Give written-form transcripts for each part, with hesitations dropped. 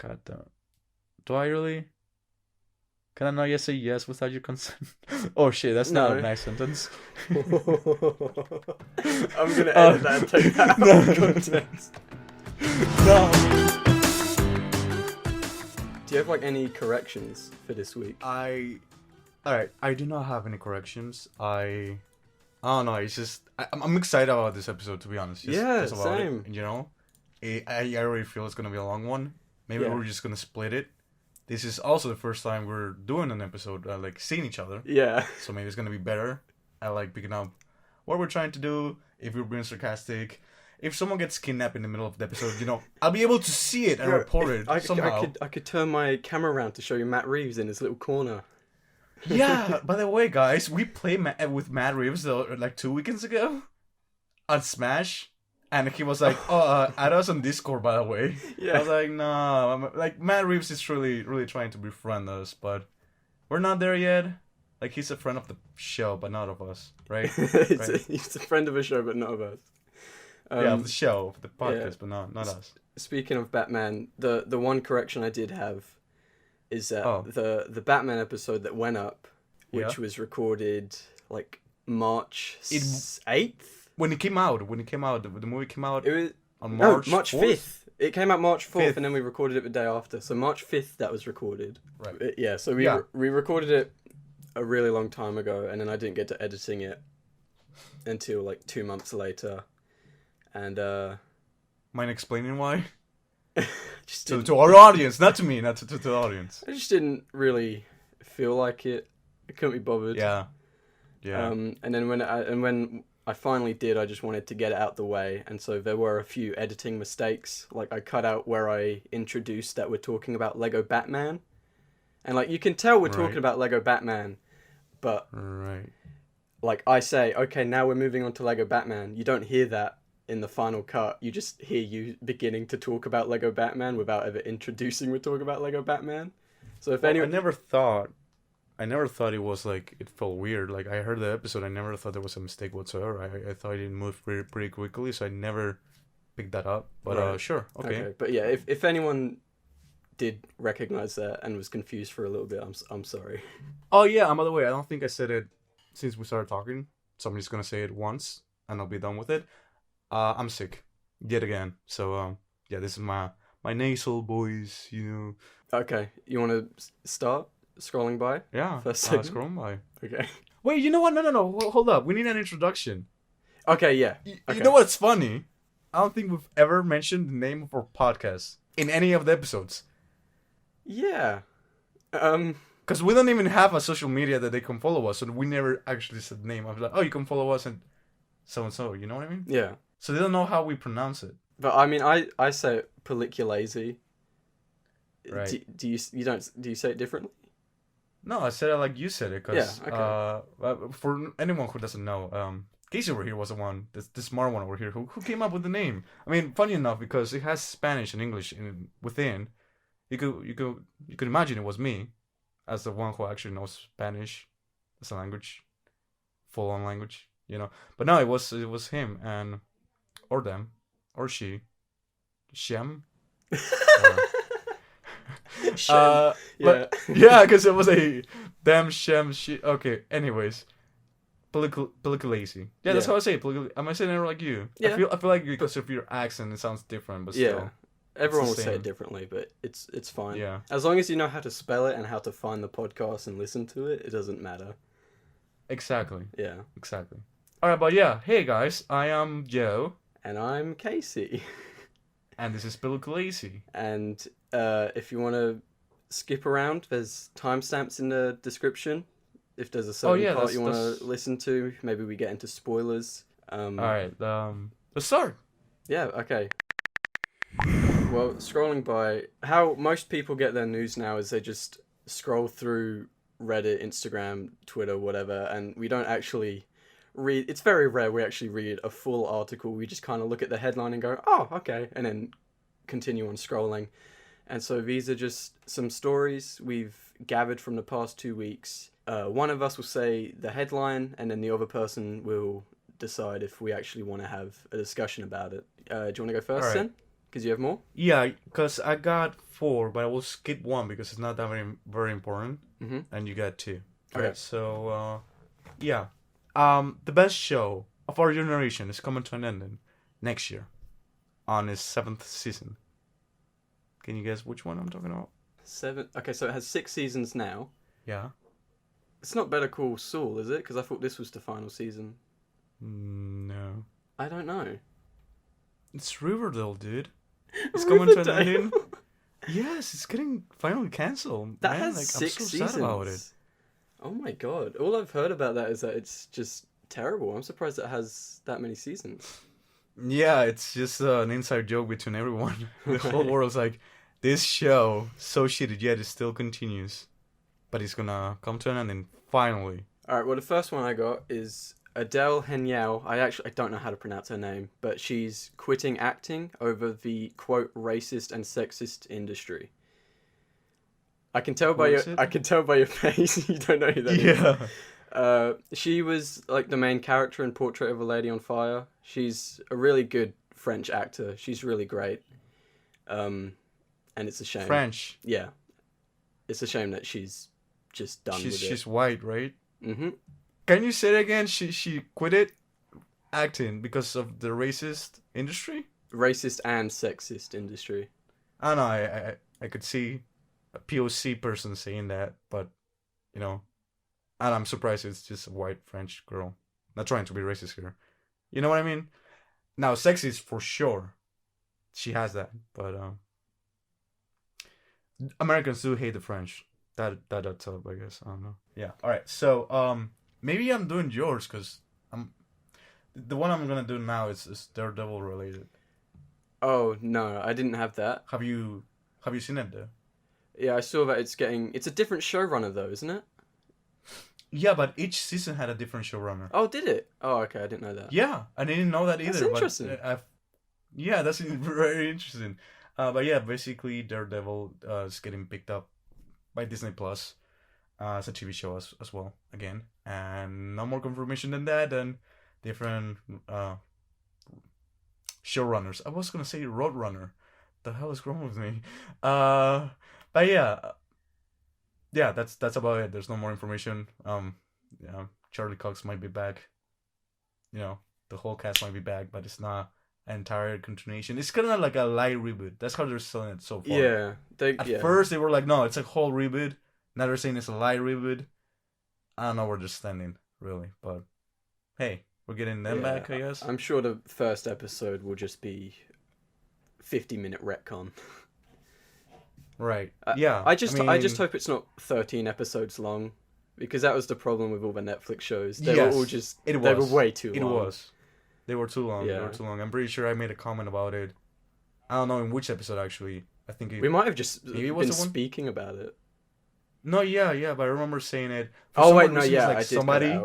God damn. Do I really? Can I not just say yes without your consent? Oh shit, that's not No. a nice sentence. I'm gonna edit that and take that out of context. No. Do you have like any corrections for this week? Alright, I do not have any corrections. I don't know, it's just... I'm excited about this episode, to be honest. Just about same. It, you know? I already feel it's gonna be a long one. Maybe we're just gonna split it. This is also the first time we're doing an episode, like, seeing each other. Yeah. So maybe it's gonna be better at, like, picking up what we're trying to do, if we're being sarcastic. If someone gets kidnapped in the middle of the episode, you know, I'll be able to see it and report it somehow. I could turn my camera around to show you Matt Reeves in his little corner. Yeah, by the way, guys, we played with Matt Reeves like 2 weekends ago on Smash, and he was like, add us on Discord, by the way. Yeah. I was like, no, like, Matt Reeves is really trying to befriend us, but we're not there yet. Like, he's a friend of the show, but not of us, right? He's a friend of a show, but not of us. Yeah, of the show, of the podcast, but not us. Speaking of Batman, the one correction I did have is that the Batman episode that went up, which was recorded like March 8th. When it came out, the movie came out. It was on March 5th. It came out March 4th, and then we recorded it the day after. So March 5th, that was recorded. Right. Yeah. So we recorded it a really long time ago, and then I didn't get to editing it until like 2 months later. And mind explaining why? Just to our audience, not to me, not to the audience. I just didn't really feel like it. I couldn't be bothered. Yeah. And then when I finally did, I just wanted to get it out the way, and so there were a few editing mistakes. Like I cut out where I introduced that we're talking about Lego Batman, and like you can tell we're talking about Lego Batman, but like I say, okay, now we're moving on to Lego Batman. You don't hear that in the final cut. You just hear you beginning to talk about Lego Batman without ever introducing we're talking about Lego Batman. So if anyone... I never thought it was like, it felt weird. Like I heard the episode, I never thought there was a mistake whatsoever. I thought it moved pretty quickly, so I never picked that up. But sure, okay. But yeah, if anyone did recognize that and was confused for a little bit, I'm sorry. Oh yeah, and by the way, I don't think I said it since we started talking, so I'm just gonna say it once and I'll be done with it. I'm sick yet again, so yeah, this is my nasal voice, you know. Okay, you want to start scrolling by? Yeah, scrolling by. Okay. Wait, you know what? No, hold up. We need an introduction. Okay, yeah. You know what's funny? I don't think we've ever mentioned the name of our podcast in any of the episodes. Yeah. Because we don't even have a social media that they can follow us, so we never actually said the name. I was like, oh, you can follow us and so, you know what I mean? Yeah. So they don't know how we pronounce it. But I mean, I say Peliculazy. Right. Do you say it differently? No, I said it like you said it, because okay. For anyone who doesn't know, Casey over here was the one, the smart one over here, who came up with the name. I mean, funny enough, because it has Spanish and English within, you could imagine it was me, as the one who actually knows Spanish as a language, full-on language, you know. But no, it was him, and or them, or she, Shem. Yeah, because it was a damn Shem. Okay, anyways, Peliculazy. Yeah, that's how I say it. Am I saying it like you? Yeah. I feel like because of your accent, it sounds different, but still. Everyone will say it differently, but it's fine. Yeah. As long as you know how to spell it and how to find the podcast and listen to it, it doesn't matter. Exactly. Yeah. Exactly. All right, but yeah, hey guys, I am Joe. And I'm Casey. And this is Peliculazy. And if you want to skip around, there's timestamps in the description. If there's a certain part you want to listen to, maybe we get into spoilers. All right, let's start. Yeah, okay. Well, scrolling by, how most people get their news now is they just scroll through Reddit, Instagram, Twitter, whatever, and we don't actually read. It's very rare we actually read a full article. We just kind of look at the headline and go, oh, okay, and then continue on scrolling. And so these are just some stories we've gathered from the past 2 weeks. One of us will say the headline, and then the other person will decide if we actually want to have a discussion about it. Do you want to go first, then? Because you have more? Yeah, because I got 4, but I will skip 1 because it's not that very important. Mm-hmm. And you got 2. Okay. Right, so, yeah. The best show of our generation is coming to an ending next year on its 7th season. Can you guess which one I'm talking about? 7. Okay, so it has 6 seasons now. Yeah. It's not Better Call Saul, is it? Because I thought this was the final season. No. I don't know. It's Riverdale, dude. It's coming to an Riverdale? ending. Yes, it's getting finally cancelled. That Man, has like, 6 I'm so seasons. sad about it. Oh my god. All I've heard about that is that it's just terrible. I'm surprised it has that many seasons. Yeah, it's just an inside joke between everyone. The whole world's like, this show, so shitty, yet it still continues. But it's gonna come to an ending, finally. Alright, well the first one I got is Adèle Haenel. I don't know how to pronounce her name, but she's quitting acting over the quote racist and sexist industry. I can tell by your face you don't know who that is. Yeah. She was like the main character in Portrait of a Lady on Fire. She's a really good French actor. She's really great. And it's a shame. French. Yeah. It's a shame that she's just done with it. She's white, right? Mm-hmm. Can you say it again? She quit it acting because of the racist industry? Racist and sexist industry. I don't know. I could see a POC person saying that, but you know, and I'm surprised it's just a white French girl. Not trying to be racist here. You know what I mean? Now, sexist for sure. She has that, but Americans do hate the French. That's up, I guess. I don't know. Yeah. All right. So maybe I'm doing yours because the one I'm gonna do now is Daredevil related. Oh no, I didn't have that. Have you seen it though? Yeah, I saw that it's a different showrunner though, isn't it? Yeah, but each season had a different showrunner. Oh, did it? Oh, okay, I didn't know that. Yeah, I didn't know that either. That's interesting. But yeah, that's very interesting. But yeah, basically Daredevil is getting picked up by Disney Plus. It's a TV show as well, again. And no more confirmation than that, and different showrunners. I was gonna say Roadrunner. The hell is wrong with me? But yeah, that's about it. There's no more information. Yeah, Charlie Cox might be back. You know, the whole cast might be back, but it's not an entire continuation. It's kind of like a light reboot. That's how they're selling it so far. Yeah, At first they were like, no, it's a whole reboot. Now they're saying it's a light reboot. I don't know where they're standing, really, but hey, we're getting them back, I guess. I'm sure the first episode will just be 50-minute retcon. Right. Yeah. I just hope it's not 13 episodes long, because that was the problem with all the Netflix shows. They were all just they were way too long. It was. They were too long. Yeah. They were too long. I'm pretty sure I made a comment about it. I don't know in which episode actually. I think we might have just been speaking about it. No, yeah, but I remember saying it. Oh wait, no, yeah, like I did somebody.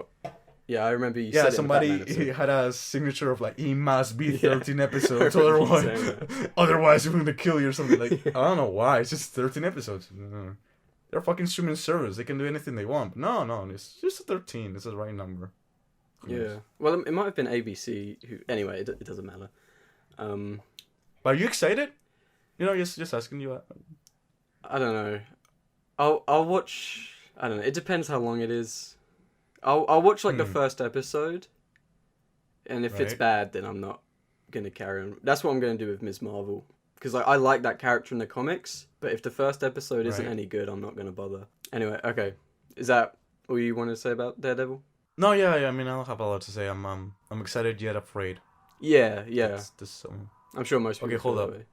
Yeah, I remember you said it. Somebody had a signature of like, it must be 13 episodes, otherwise we're gonna kill you or something. Like, I don't know why. It's just 13 episodes. They're fucking streaming service. They can do anything they want. But no, it's just 13. It's the right number. Yeah. Well, it might have been ABC. Anyway, it doesn't matter. But are you excited? You know, just asking you. I don't know. I'll watch. I don't know. It depends how long it is. I'll watch like the first episode, and if it's bad, then I'm not gonna carry on. That's what I'm gonna do with Ms. Marvel, because I like that character in the comics. But if the first episode isn't any good, I'm not gonna bother. Anyway, okay. Is that all you want to say about Daredevil? No, yeah. I mean, I don't have a lot to say. I'm excited yet afraid. Yeah. I'm sure most people. Okay,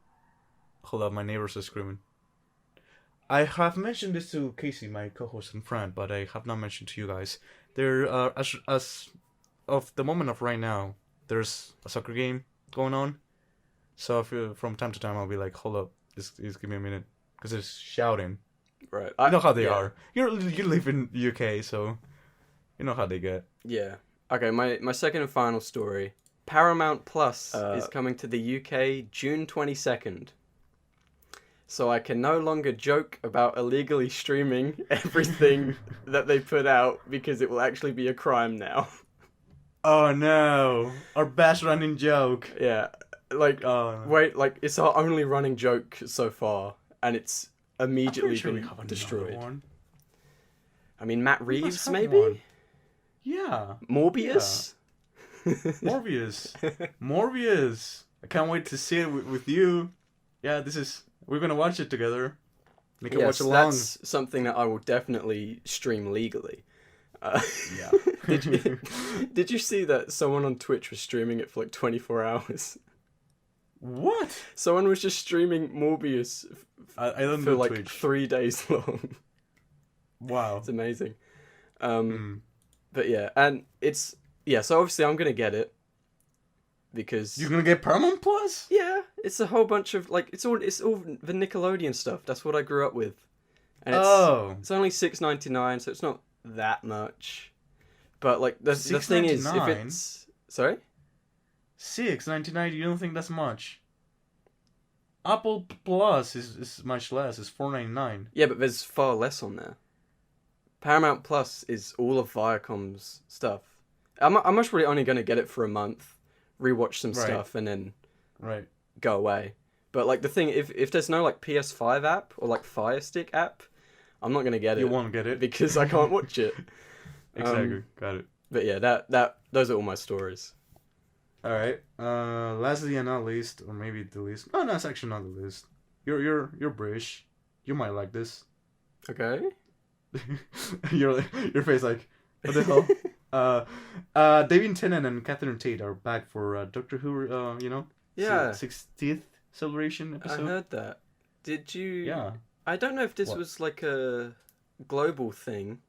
hold up. My neighbors are screaming. I have mentioned this to Casey, my co-host and friend, but I have not mentioned to you guys. There, as of the moment of right now, there's a soccer game going on. So from time to time, I'll be like, hold up, just give me a minute, because it's shouting. Right. You know how they are. You live in UK, so you know how they get. Yeah. Okay, my second and final story. Paramount Plus is coming to the UK June 22nd. So I can no longer joke about illegally streaming everything that they put out, because it will actually be a crime now. Oh no, our best running joke. Yeah, Like, Oh, wait, like, it's our only running joke so far, and it's immediately sure we been have another destroyed. one. I mean, Matt We must Reeves, have maybe? one. Yeah. Morbius? Morbius. Morbius. I can't wait to see it with you. Yeah, we're gonna watch it together. We can watch Yes, along. that's something that I will definitely stream legally. Yeah. Did you see that someone on Twitch was streaming it for like 24 hours? What? Someone was just streaming Morbius I don't for know like Twitch. 3 days long. Wow. It's amazing. Mm. But yeah, and so obviously I'm gonna get it because You're gonna get Paramount Plus? yeah, it's a whole bunch of like it's all the Nickelodeon stuff. That's what I grew up with, and it's only $6.99, so it's not that much. But like the thing is, if $6.99? it's sorry, $6.99. You don't think that's much? Apple Plus is much less. It's $4.99. yeah, but there's far less on there. Paramount Plus is all of Viacom's stuff. I'm most probably only gonna get it for a month, rewatch some stuff, and then Right. go away. But like the thing, if there's no like PS5 app or like Fire Stick app, I'm not gonna get it. You won't get it because I can't watch it. Exactly. Got it. But yeah, that those are all my stories. All right. Lastly and not least, or maybe the least. No, it's actually not the least. You're British. You might like this. Okay. your face like, what the hell? David Tennant and Catherine Tate are back for Doctor Who. Yeah. 60th celebration I episode. heard that. Did you? Yeah. I don't know if this What? was like a global thing,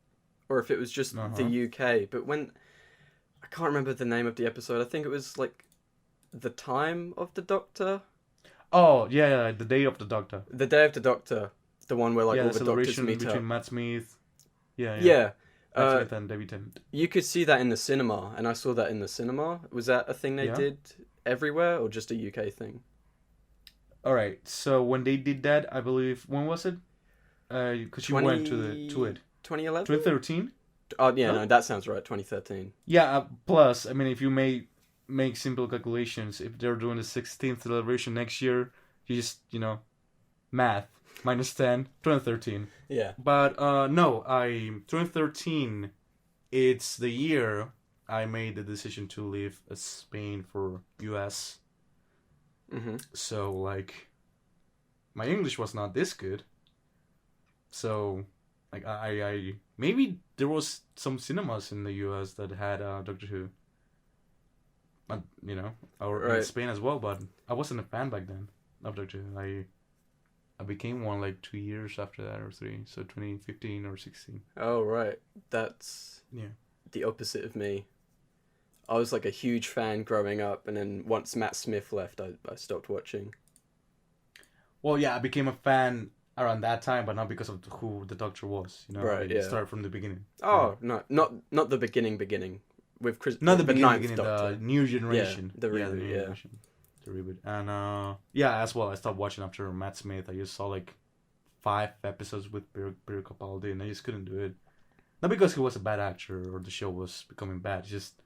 or if it was just the UK. But I can't remember the name of the episode. I think it was like the time of the Doctor. Oh yeah, the day of the Doctor. The Day of the Doctor. The one where like all the the Doctors celebration meet between up. Matt Smith. Yeah. Yeah. Matt Smith and David Tennant. You could see that in the cinema, and I saw that in the cinema. Was that a thing they did everywhere, or just a UK thing? All right. So when they did that, I believe, when was it? Because you went to it. 2011. 2013. Oh yeah, Huh? no, that sounds right. 2013. Yeah. Plus, I mean, if you make simple calculations, if they're doing the 16th celebration next year, you just math minus 10. 2013. Yeah. But no, 2013. It's the year I made the decision to leave Spain for US. Mm-hmm. So like, my English was not this good. So like I maybe there was some cinemas in the US that had Doctor Who. But or in Spain as well. But I wasn't a fan back then of Doctor Who. I became one like 2 years after that or 3. So 2015 or 16. Oh right, that's the opposite of me. I was like a huge fan growing up, and then once Matt Smith left, I stopped watching. Well, yeah, I became a fan around that time, but not because of who the Doctor was. Right, I started from the beginning. Oh no, not the beginning with Chris. Not the ninth beginning, Doctor. the new generation. Yeah, the reboot, new generation. The reboot. And as well, I stopped watching after Matt Smith. I just saw like 5 episodes with Peter Capaldi, and I just couldn't do it. Not because he was a bad actor or the show was becoming bad. It's just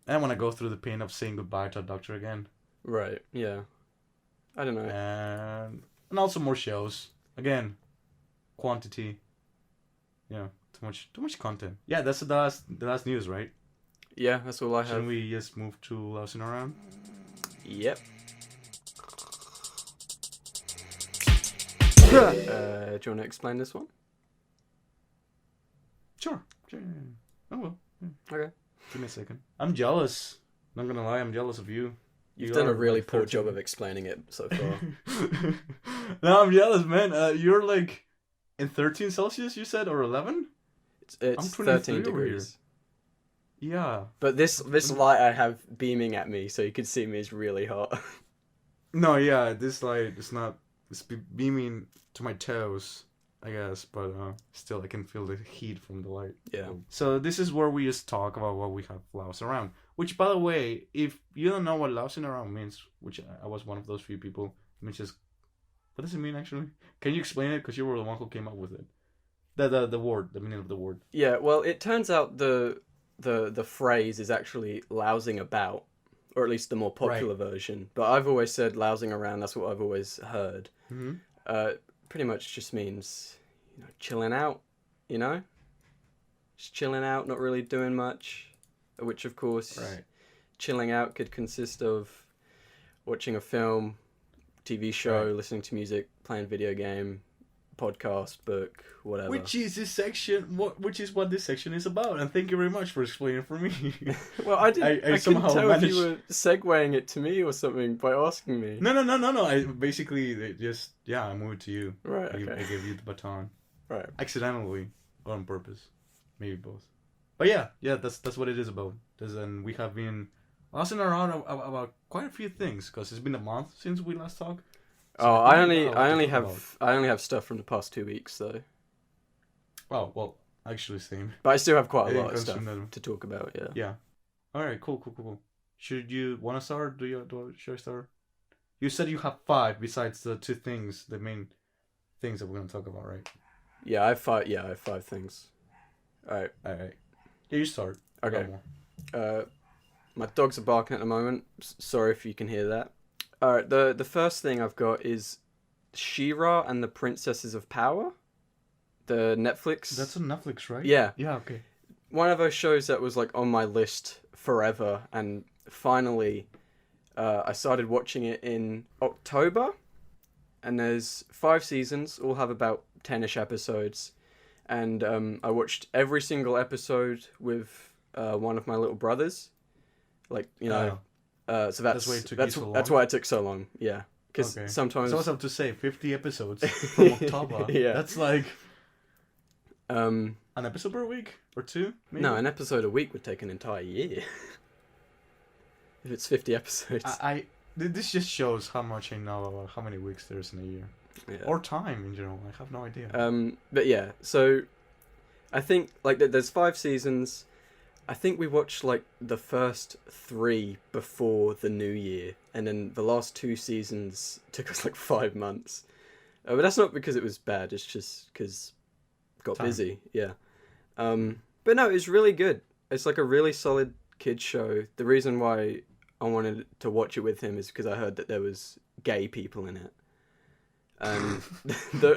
I don't want to go through the pain of saying goodbye to a Doctor again. Right. Yeah. I don't know. And also more shows. Again, quantity. Yeah, too much content. Yeah, that's the last news, right? Yeah, that's all I have. Shouldn't we just move to Lousing Around? Yep. Do you want to explain this one? Sure. I will. Okay. Give me a second. I'm jealous. Not gonna lie, I'm jealous of you. You've done a really poor job of explaining it so far. No, I'm jealous, man. You're like in 13 Celsius, you said, or 11? It's 13 degrees. Yeah. But this light I have beaming at me, so you can see me, is really hot. No, yeah, this light is not. It's beaming to my toes, I guess, but still, I can feel the heat from the light. Yeah. So this is where we just talk about what we have lousing around. Which, by the way, if you don't know what lousing around means, which I was one of those few people, it means just, what does it mean actually? Can you explain it? Because you were the one who came up with it. The word, the meaning of the word. Yeah. Well, it turns out the phrase is actually lousing about, or at least the more popular version. But I've always said lousing around. That's what I've always heard. Pretty much just means, chilling out. Just chilling out, not really doing much. Which of course, chilling out could consist of watching a film, TV show, listening to music, playing video game, podcast, book, whatever. Which is this section? Which is what this section is about? And thank you very much for explaining for me. Well, I didn't. I somehow couldn't tell managed... if you were segueing it to me or something by asking me. No. I basically just I moved to you. Right. I gave you the baton. Right. Accidentally or on purpose, maybe both. But yeah, that's what it is about. And we have been lousing around about quite a few things because it's been a month since we last talked. So I only have stuff from the past 2 weeks though. Oh well, actually same. But I still have quite a lot of stuff to talk about. Yeah. Yeah. All right. Cool. Should you want to start? Should I start? You said you have 5 besides the 2 things, the main things that we're gonna talk about, right? Yeah, I have 5. Yeah, I have 5 things. All right. Yeah, you start. Okay. My dogs are barking at the moment. Sorry if you can hear that. All right. The first thing I've got is She-Ra and the Princesses of Power. The Netflix. That's on Netflix, right? Yeah. Yeah. Okay. One of those shows that was like on my list forever, and finally, I started watching it in October. And there's 5 seasons. All have about 10ish episodes. And I watched every single episode with one of my little brothers, so that's why it took so long. Yeah, because sometimes so I was up to say 50 episodes from October. Yeah, that's like an episode per week or 2. Maybe? No, an episode a week would take an entire year. If it's 50 episodes, this just shows how much I know about how many weeks there's in a year. Yeah. Or time in general. I have no idea. But yeah, so I think there's 5 seasons. I think we watched the first 3 before the new year, and then the last 2 seasons took us 5 months. But that's not because it was bad. It's just because got busy. Yeah. But no, it's really good. It's a really solid kids show. The reason why I wanted to watch it with him is because I heard that there was gay people in it.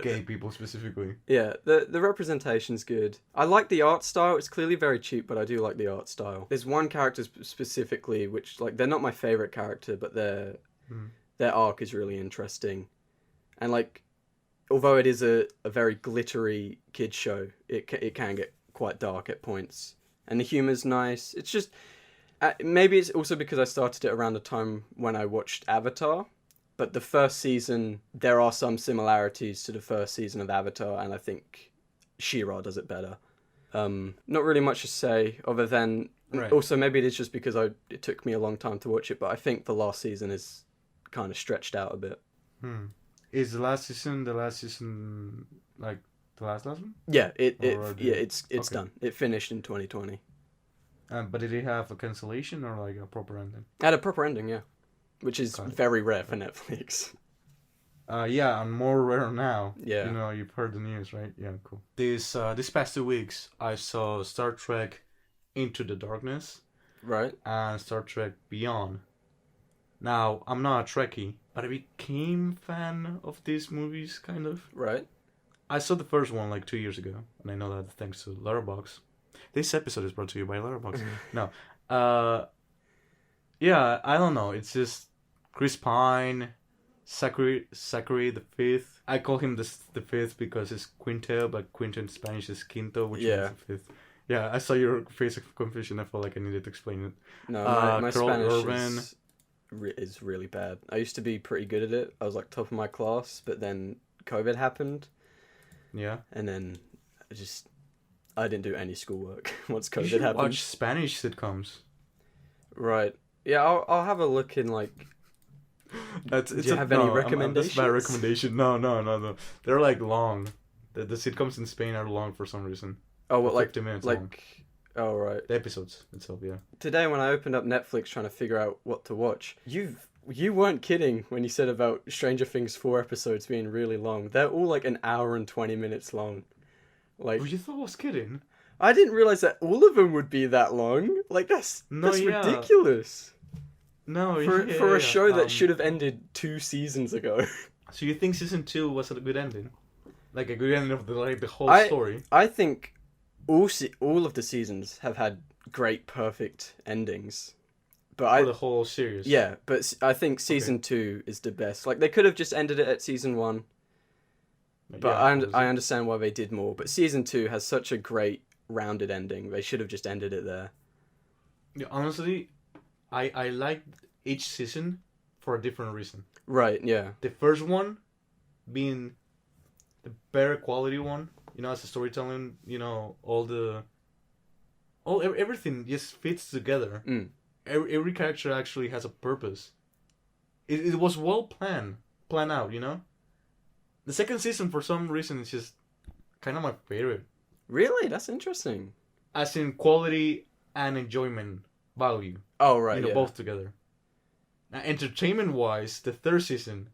Gay people specifically. Yeah, the representation's good. I like the art style. It's clearly very cheap, but I do like the art style. There's one character specifically which they're not my favorite character, but their arc is really interesting. And although it is a very glittery kids show, it can get quite dark at points. And the humor's nice. It's just maybe it's also because I started it around the time when I watched Avatar. But the first season, there are some similarities to the first season of Avatar, and I think She-Ra does it better. Not really much to say, other than... Right. Also, maybe it is just because it took me a long time to watch it, but I think the last season is kind of stretched out a bit. Is the last season the last one? Yeah, it's done. It finished in 2020. But did it have a cancellation or a proper ending? It had a proper ending, yeah. Which is very rare for Netflix. Yeah, and more rare now. Yeah. You've heard the news, right? Yeah, cool. This past 2 weeks, I saw Star Trek Into the Darkness. Right. And Star Trek Beyond. Now, I'm not a Trekkie, but I became a fan of these movies, kind of. Right. I saw the first one 2 years ago, and I know that thanks to Letterboxd. This episode is brought to you by Letterboxd. No. Yeah, I don't know. It's just Chris Pine, Zachary the Fifth. I call him the Fifth because it's Quinto, but Quinto in Spanish is Quinto, which means the Fifth. Yeah, I saw your face of confusion. I felt like I needed to explain it. No, my Spanish is really bad. I used to be pretty good at it. I was top of my class, but then COVID happened. Yeah. And then I didn't do any schoolwork once COVID you should happened. Watch Spanish sitcoms. Right. Yeah, I'll have a look in Do you have any recommendations? That's my recommendation. No. They're long. The sitcoms in Spain are long for some reason. Oh, what 50 minutes long. Oh, right. The episodes itself, yeah. Today when I opened up Netflix trying to figure out what to watch, you weren't kidding when you said about Stranger Things 4 episodes being really long. They're all an hour and 20 minutes long. You thought I was kidding? I didn't realize that all of them would be that long. That's ridiculous. No, for a show that should have ended 2 seasons ago. So you think season 2 was a good ending? Like a good ending of the whole story? I think all of the seasons have had great, perfect endings. But For the whole series? Yeah, but I think season 2 is the best. Like, they could have just ended it at season 1. But I understand why they did more. But season 2 has such a great, rounded ending. They should have just ended it there. Yeah, honestly, I liked each season for a different reason. Right, yeah. The first one being the better quality one, as a storytelling, everything just fits together. Every character actually has a purpose. It was well planned out, The second season, for some reason, is just kind of my favorite. Really? That's interesting. As in quality and enjoyment value. Oh, right, yeah. Both together. Now, entertainment-wise, the third season,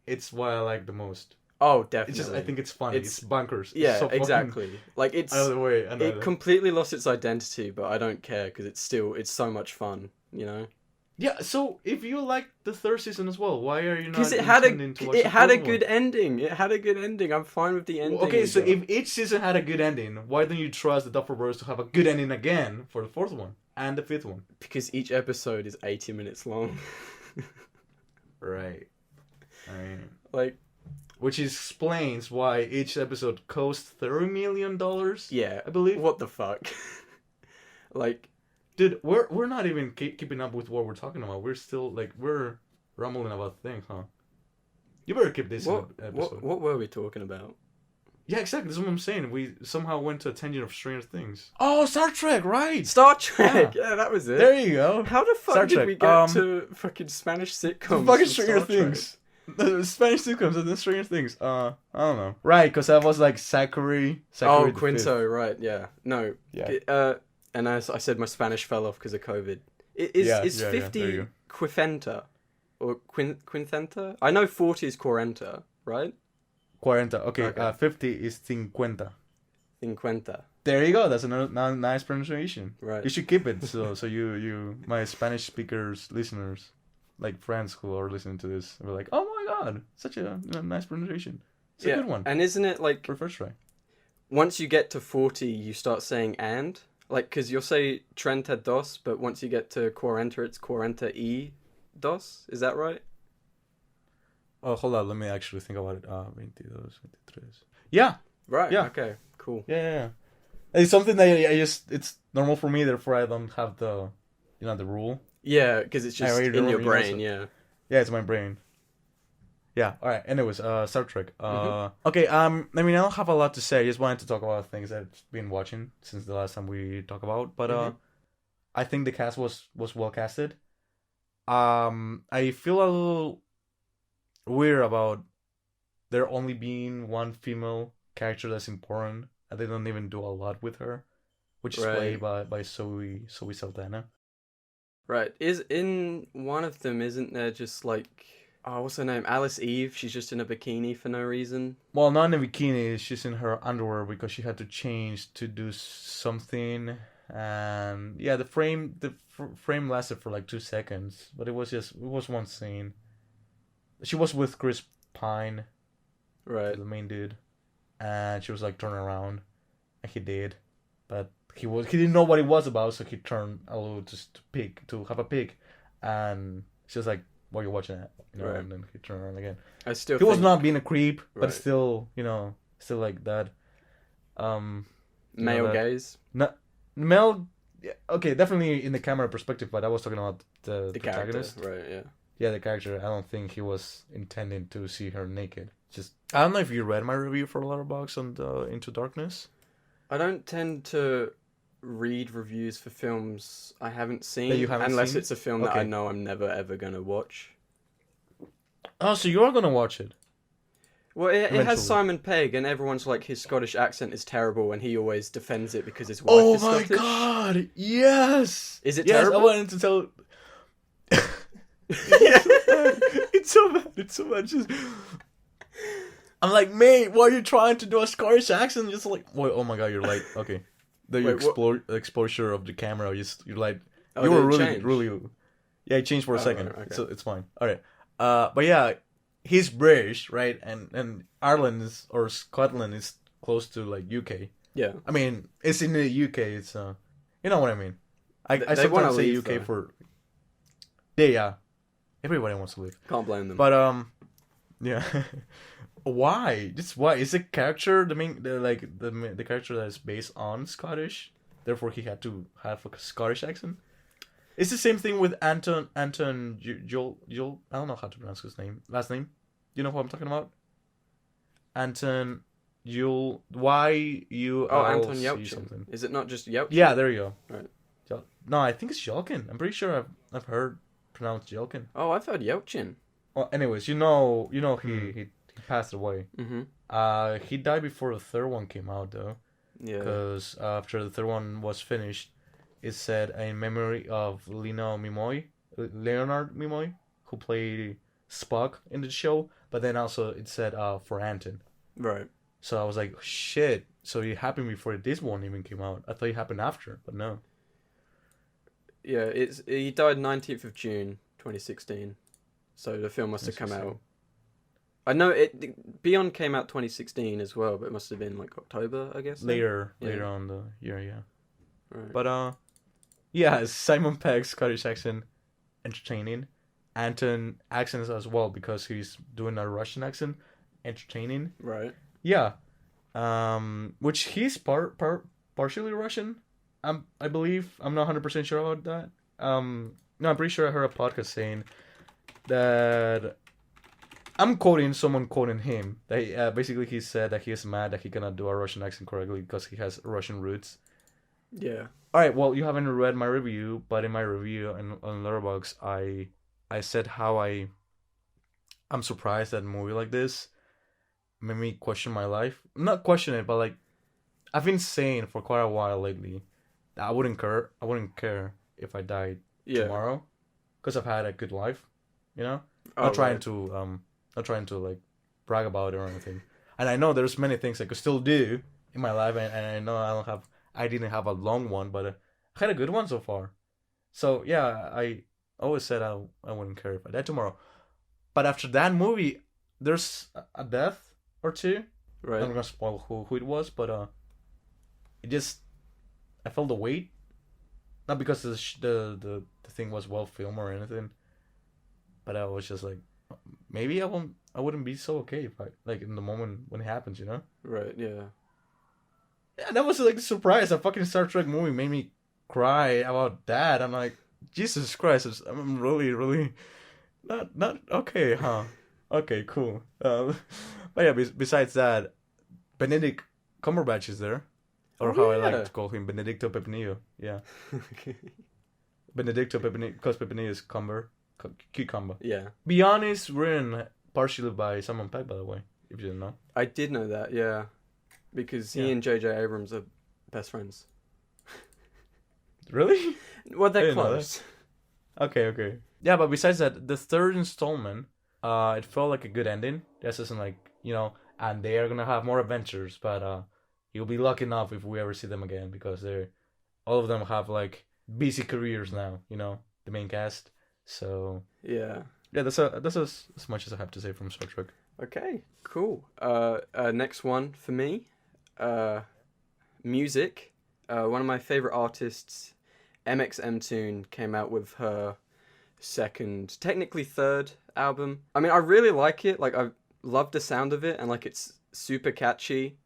it's what I like the most. Oh, definitely. I think it's funny. It's bonkers. Yeah, it's so exactly. Like, it's... Another way. It completely lost its identity, but I don't care, because it's so much fun, Yeah, so if you like the third season as well, why are you not because it had a good ending. It had a good ending. I'm fine with the ending. Okay, so if each season had a good ending, why don't you trust the Duffer Brothers to have a good ending again for the fourth one and the fifth one? Because each episode is 80 minutes long. Right. I mean, like, which explains why each episode cost $30 million. Yeah, I believe. What the fuck? Like, dude, we're not even keeping up with what we're talking about. We're still we're rumbling about things, huh? You better keep this episode. What were we talking about? Yeah, exactly. That's what I'm saying. We somehow went to a tangent of Stranger Things. Oh, Star Trek, right? Star Trek. Yeah, that was it. There you go. How the fuck did we get to fucking Spanish sitcoms? Fucking Stranger Things. The Spanish sitcoms and then Stranger Things. I don't know. Right, because I was like Zachary. Oh, Quinto. Right. Yeah. No. Yeah. And I said my Spanish fell off because of COVID. Is 50 Quifenta? Or Quinthenta? I know 40 is Quarenta, right? Quarenta. Okay. 50 is cincuenta. Cincuenta. There you go. That's another nice pronunciation. Right. You should keep it. So you my Spanish speakers, listeners, like friends who are listening to this, are like, oh my god, such a nice pronunciation. It's a good one. And isn't it like... For first try. Once you get to 40, you start saying and... Like, because you'll say treinta dos, but once you get to quarenta, it's quarenta y dos. Is that right? Oh, hold on. Let me actually think about it. 22, 23. Yeah. Right. Yeah. Okay. Cool. Yeah. It's something that it's normal for me. Therefore, I don't have the rule. Yeah, because it's just in your brain. Yeah. Yeah, it's my brain. Yeah. All right. Anyways, Star Trek. Okay. I mean, I don't have a lot to say. I just wanted to talk about things that I've been watching since the last time we talked about. But I think the cast was well casted. I feel a little weird about there only being one female character that's important, and they don't even do a lot with her, which is played by Zoe Saldana. Right. Is in one of them? Isn't there just like... Oh, what's her name? Alice Eve. She's just in a bikini for no reason. Well, not in a bikini. She's in her underwear because she had to change to do something. And yeah, the frame lasted for like 2 seconds, but it was one scene. She was with Chris Pine, right? The main dude, and she was like turning around, and he did, but he didn't know what it was about, so he turned a little to have a peek, and she was like, "Why are you watching that?" Right. And then he turned around again. He was not being a creep, but right. still like that. Male gaze. Male. Okay, definitely in the camera perspective, but I was talking about the protagonist. Character, right? Yeah. Yeah, the character. I don't think he was intending to see her naked. Just I don't know if you read my review for Letterboxd on the Into Darkness. I don't tend to read reviews for films I haven't seen, unless it's a film that I know I'm never ever gonna watch. Oh, so you are gonna watch it? Well, it has Simon Pegg, and everyone's like, his Scottish accent is terrible, and he always defends it because his wife is Scottish. Oh my god! Yes. Is it terrible? I wanted to tell. It's so bad. Just... I'm like, mate, why are you trying to do a Scottish accent? Just like, wait, oh my god, you're like, okay. The exposure of the camera, you're like, you were really. Yeah, I changed for a second. Right, okay. It's fine. All right. But yeah, he's British, right? And Ireland is or Scotland is close to like UK. Yeah. I mean, it's in the UK. It's you know what I mean. I They wanna sometimes say leave, UK though. for. Yeah. Everybody wants to leave. Can't blame them. But yeah. Why? Just why? Is the character the character that is based on Scottish? Therefore, he had to have a Scottish accent. It's the same thing with Anton Joel. I don't know how to pronounce his last name. You know who I'm talking about? Anton Joel. Anton Yelchin. Yelchin. Something. Is it not just Yelchin? Yeah, there you go. Right. No, I think it's Yelkin. I'm pretty sure I've heard pronounced Yelkin. Oh, I've heard Yelchin. Well, anyways, he passed away. Mm-hmm. He died before the third one came out though. Yeah. Because after the third one was finished, it said in memory of Leonard Nimoy, who played Spock in the show. But then also it said for Anton. Right. So I was like, shit. So it happened before this one even came out. I thought it happened after, but no. Yeah, he died 19th of June 2016. So the film must have come out. I know Beyond came out 2016 as well, but it must have been like October, I guess. Later on the year, yeah. Right. But yeah, Simon Pegg's Scottish accent entertaining. Anton accents as well because he's doing a Russian accent entertaining. Right. Yeah. Which he's partially Russian. I believe. I'm not 100% sure about that. No, I'm pretty sure I heard a podcast saying that I'm quoting someone quoting him. That basically he said that he is mad that he cannot do a Russian accent correctly because he has Russian roots. Yeah. All right. Well, you haven't read my review, but in my review on Letterboxd, I said how I'm surprised that a movie like this made me question my life. Not question it, but like I've been saying for quite a while lately that I wouldn't care if I died tomorrow, because I've had a good life, you know. Not trying to like brag about it or anything. And I know there's many things I could still do in my life, and I know I didn't have a long one, but I had a good one so far. So yeah, I always said I wouldn't care if I died tomorrow. But after that movie, there's a death or two. Right. I'm not gonna spoil who it was, but I felt the weight, not because the thing was well filmed or anything, but I was just like, maybe I wouldn't be so okay if I like in the moment when it happens, you know? Right. Yeah. Yeah, that was like a surprise. A fucking Star Trek movie made me cry about that. I'm like, Jesus Christ, I'm really not okay, huh? Okay, cool. But yeah, besides that, Benedict Cumberbatch is there. Or how I like to call him, Benedicto Pepinillo. Yeah. Okay. Benedicto Pepinillo, because Pepinillo is cucumber. Yeah. Beyond is written partially by Simon Pegg, by the way, if you didn't know. I did know that, yeah. Because he and J.J. Abrams are best friends. Really? Well, they're close. Okay. Yeah, but besides that, the third installment, it felt like a good ending. This isn't like, you know, and they are gonna have more adventures, but you'll be lucky enough if we ever see them again, because all of them have like busy careers now, you know, the main cast. So yeah, that's as much as I have to say from Star Trek. Okay, cool. Next one for me, music. One of my favorite artists, mxmtoon, came out with her second, technically third album. I mean, I really like it. Like, I love the sound of it, and like it's super catchy.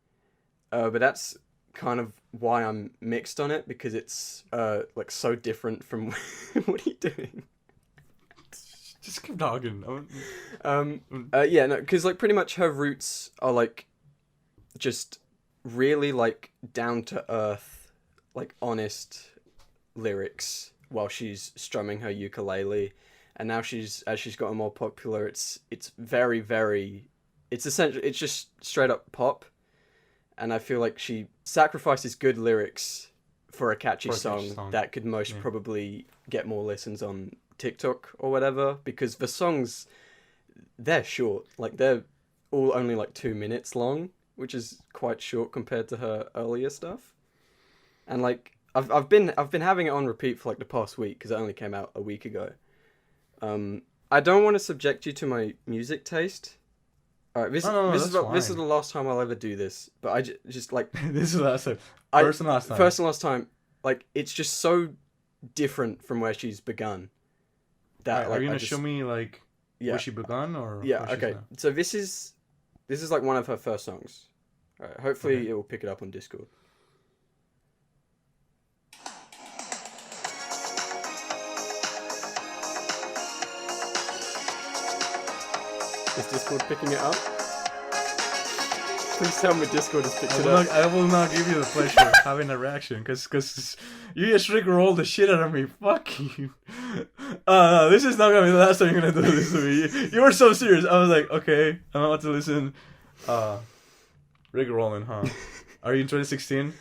But that's kind of why I'm mixed on it, because it's like so different from what are you doing? Just keep talking. Yeah, no, because like pretty much her roots are like just really like down to earth, like honest lyrics while she's strumming her ukulele, and now as she's gotten more popular, it's very, very, it's essentially, it's just straight up pop. And I feel like she sacrifices good lyrics for a catchy song that could most probably get more listens on TikTok or whatever, because the songs, they're short. Like, they're all only like 2 minutes long, which is quite short compared to her earlier stuff. And like, I've been having it on repeat for like the past week, because it only came out a week ago. I don't want to subject you to my music taste. All right, No, this that's is the fine. last time I'll ever do this. But just like This is the last time. I First and last time. first and last time, like it's just so different from where she's begun. That Alright, like are you I gonna just show me like yeah where she begun or yeah where she's okay. now? So this is like one of her first songs. All right, hopefully Okay. it will pick it up on Discord. Is Discord picking it up? Please tell me Discord has picked it up. I will not give you the pleasure of having a reaction, cause you just roll the shit out of me. Fuck you. No, this is not gonna be the last time you're gonna do this to me. You were so serious. I was like, okay, I'm about to listen. Rick rolling, huh? Are you in 2016?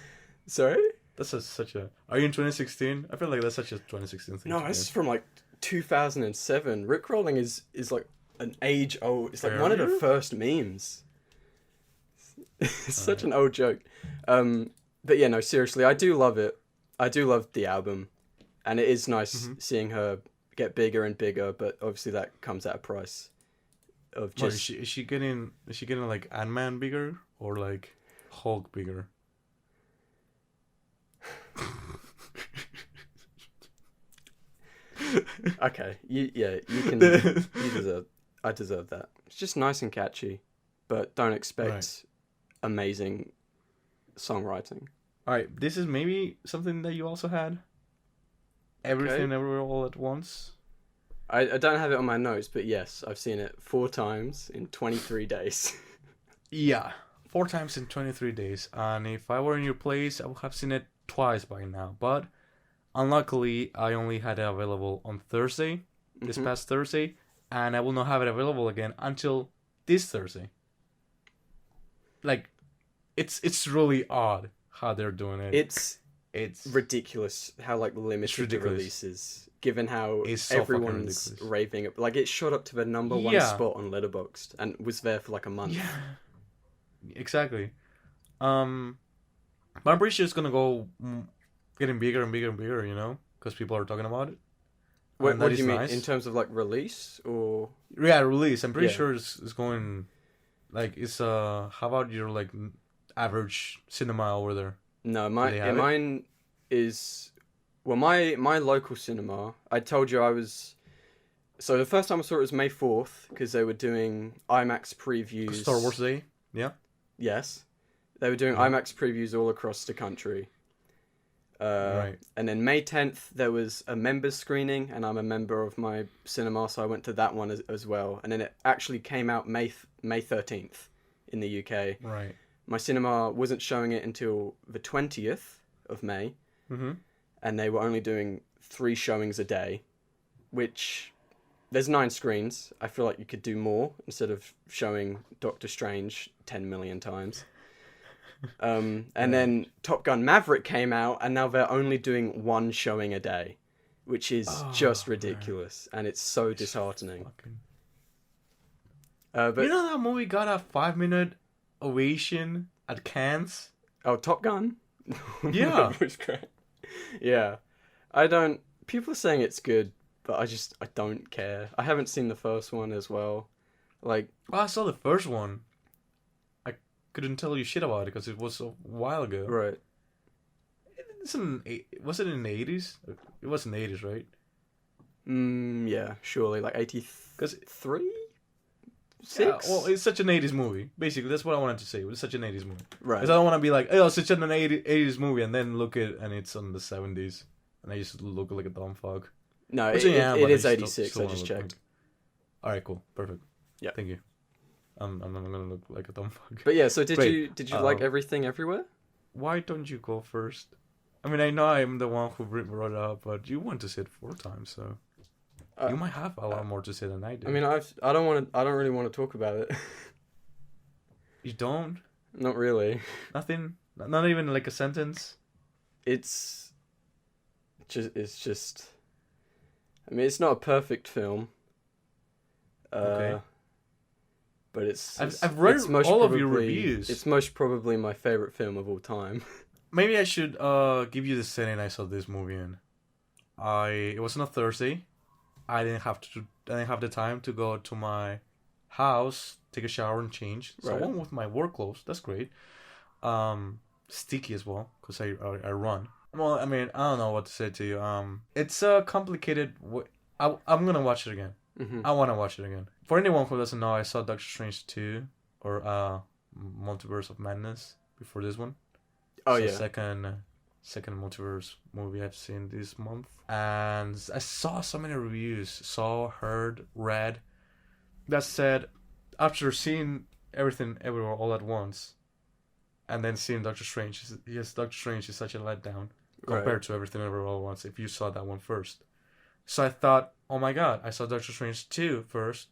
Sorry? Such a. Are you in 2016? I feel like that's such a 2016 thing. No, to this is do. from like 2007. Rickrolling is like an age old. It's like one of the Earlier? first memes. It's such Alright. an old joke. But yeah, no, seriously, I do love it. I do love the album, and it is nice seeing her get bigger and bigger. But obviously, that comes at a price of What, just. is she getting? Is she getting like Ant-Man bigger or like Hulk bigger? Okay, you can. You deserve. I deserve that. It's just nice and catchy, but don't expect Right. amazing songwriting. All right, this is maybe something that you also had. Everything, everywhere, all at once. I don't have it on my notes, but yes, I've seen it 4 times in 23 days. Yeah, 4 times in 23 days. And if I were in your place, I would have seen it twice by now. But unluckily, I only had it available on Thursday, this Mhm. past Thursday, and I will not have it available again until this Thursday. Like, it's really odd how they're doing it. It's It's ridiculous how like limited the ridiculous. release is, given how It's so fucking everyone's ridiculous. raving it. Like it shot up to the number 1 Yeah. spot on Letterboxd and was there for like a month. Yeah, exactly. But I'm pretty sure it's gonna go getting bigger and bigger and bigger, you know, because people are talking about it. And What that do is you mean nice. in terms of like release or? Yeah, release. I'm pretty Yeah. sure it's going like it's how about your like average cinema over there? No, they have it? mine is well, my local cinema. I told you I was. So the first time I saw it was May 4th because they were doing IMAX previews. Star Wars Day. Yeah. Yes, they were doing Yeah. IMAX previews all across the country. Right. And then May 10th there was a members screening, and I'm a member of my cinema, so I went to that one as well. And then it actually came out May 13th in the UK. Right. My cinema wasn't showing it until the 20th of May, and they were only doing 3 showings a day, which there's 9 screens. I feel like you could do more instead of showing Doctor Strange 10 million times. And then Top Gun Maverick came out, and now they're only doing 1 showing a day, which is just ridiculous, and it's so disheartening. Fucking... But you know that movie got a 5-minute ovation at Cannes? oh, Top Gun. Yeah. It was great. Yeah, I don't. People are saying it's good, but I don't care. I haven't seen the first one as well. Like, Well, I saw the first one. I couldn't tell you shit about it because it was a while ago. right. Was it in the 80s? It was in the 80s, right? Yeah, surely like 83, Yeah, 6. well, it's such an 80s movie. Basically, that's what I wanted to say. It was such an 80s movie. Right. Because I don't want to be like, oh, it's such an 80s movie, and then look it, and it's on the 70s. And I just look like a dumb fuck. No, Which it I am, but is I 86. still I wanna just look checked. Alright, cool. Perfect. Yeah. Thank you. I'm not gonna look like a dumb fuck. But yeah, so did Wait, you like Everything Everywhere? Why don't you go first? I mean, I know I'm the one who brought it up, but you went to say it 4 times, so you might have a lot more to say than I do. I mean, I don't really want to talk about it. You don't? Not really. Nothing? Not even like a sentence? It's just. I mean, it's not a perfect film. Okay. But it's. I've read it's most all of your probably- reviews. It's most probably my favorite film of all time. Maybe I should give you the setting I saw this movie in. It was on a Thursday. I didn't have the time to go to my house, take a shower, and change. So I went with my work clothes. That's great. Sticky as well because I run. Well, I mean, I don't know what to say to you. It's a complicated. I'm gonna watch it again. Mm-hmm. I want to watch it again. For anyone who doesn't know, I saw Doctor Strange 2 or Multiverse of Madness before this one. Oh, so yeah. Second multiverse movie I've seen this month. And I saw so many reviews, heard, read, that said, after seeing Everything Everywhere All at Once, and then seeing Doctor Strange, Doctor Strange is such a letdown compared to Everything Everywhere All at Once if you saw that one first. So I thought, oh my god, I saw Doctor Strange 2 first,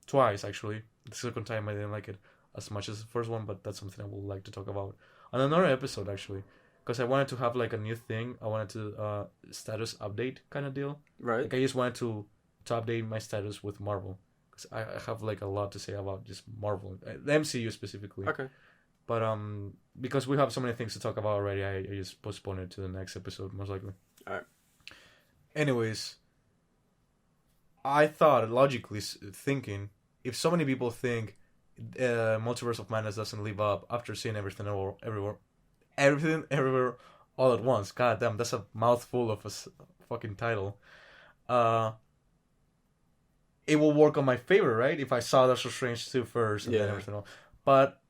twice actually. The second time I didn't like it as much as the first one, but that's something I would like to talk about on another episode actually. Because I wanted to have like a new thing. I wanted to status update kind of deal. Right. Like I just wanted to update my status with Marvel. Because I have like a lot to say about just Marvel. The MCU specifically. Okay. But because we have so many things to talk about already, I just postponed it to the next episode most likely. Alright. Anyways, I thought, logically thinking, if so many people think Multiverse of Madness doesn't live up after seeing Everything Everywhere All at Once. God damn, that's a mouthful of a fucking title. It will work on my favor, right? If I saw Doctor Strange 2 first and then everything else. But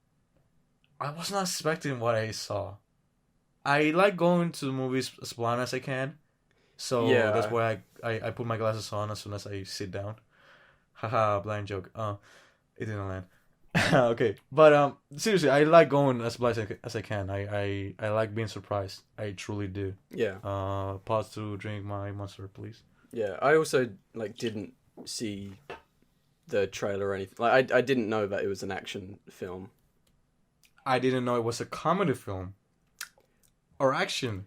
I was not expecting what I saw. I like going to movies as blind as I can. So that's why I put my glasses on as soon as I sit down. Haha, blind joke. It didn't land. Okay, but seriously, I like going as blind as I can. I like being surprised. I truly do. Yeah. Pause to drink my Monster, please. Yeah, I also didn't see the trailer or anything. Like I didn't know that it was an action film. I didn't know it was a comedy film or action.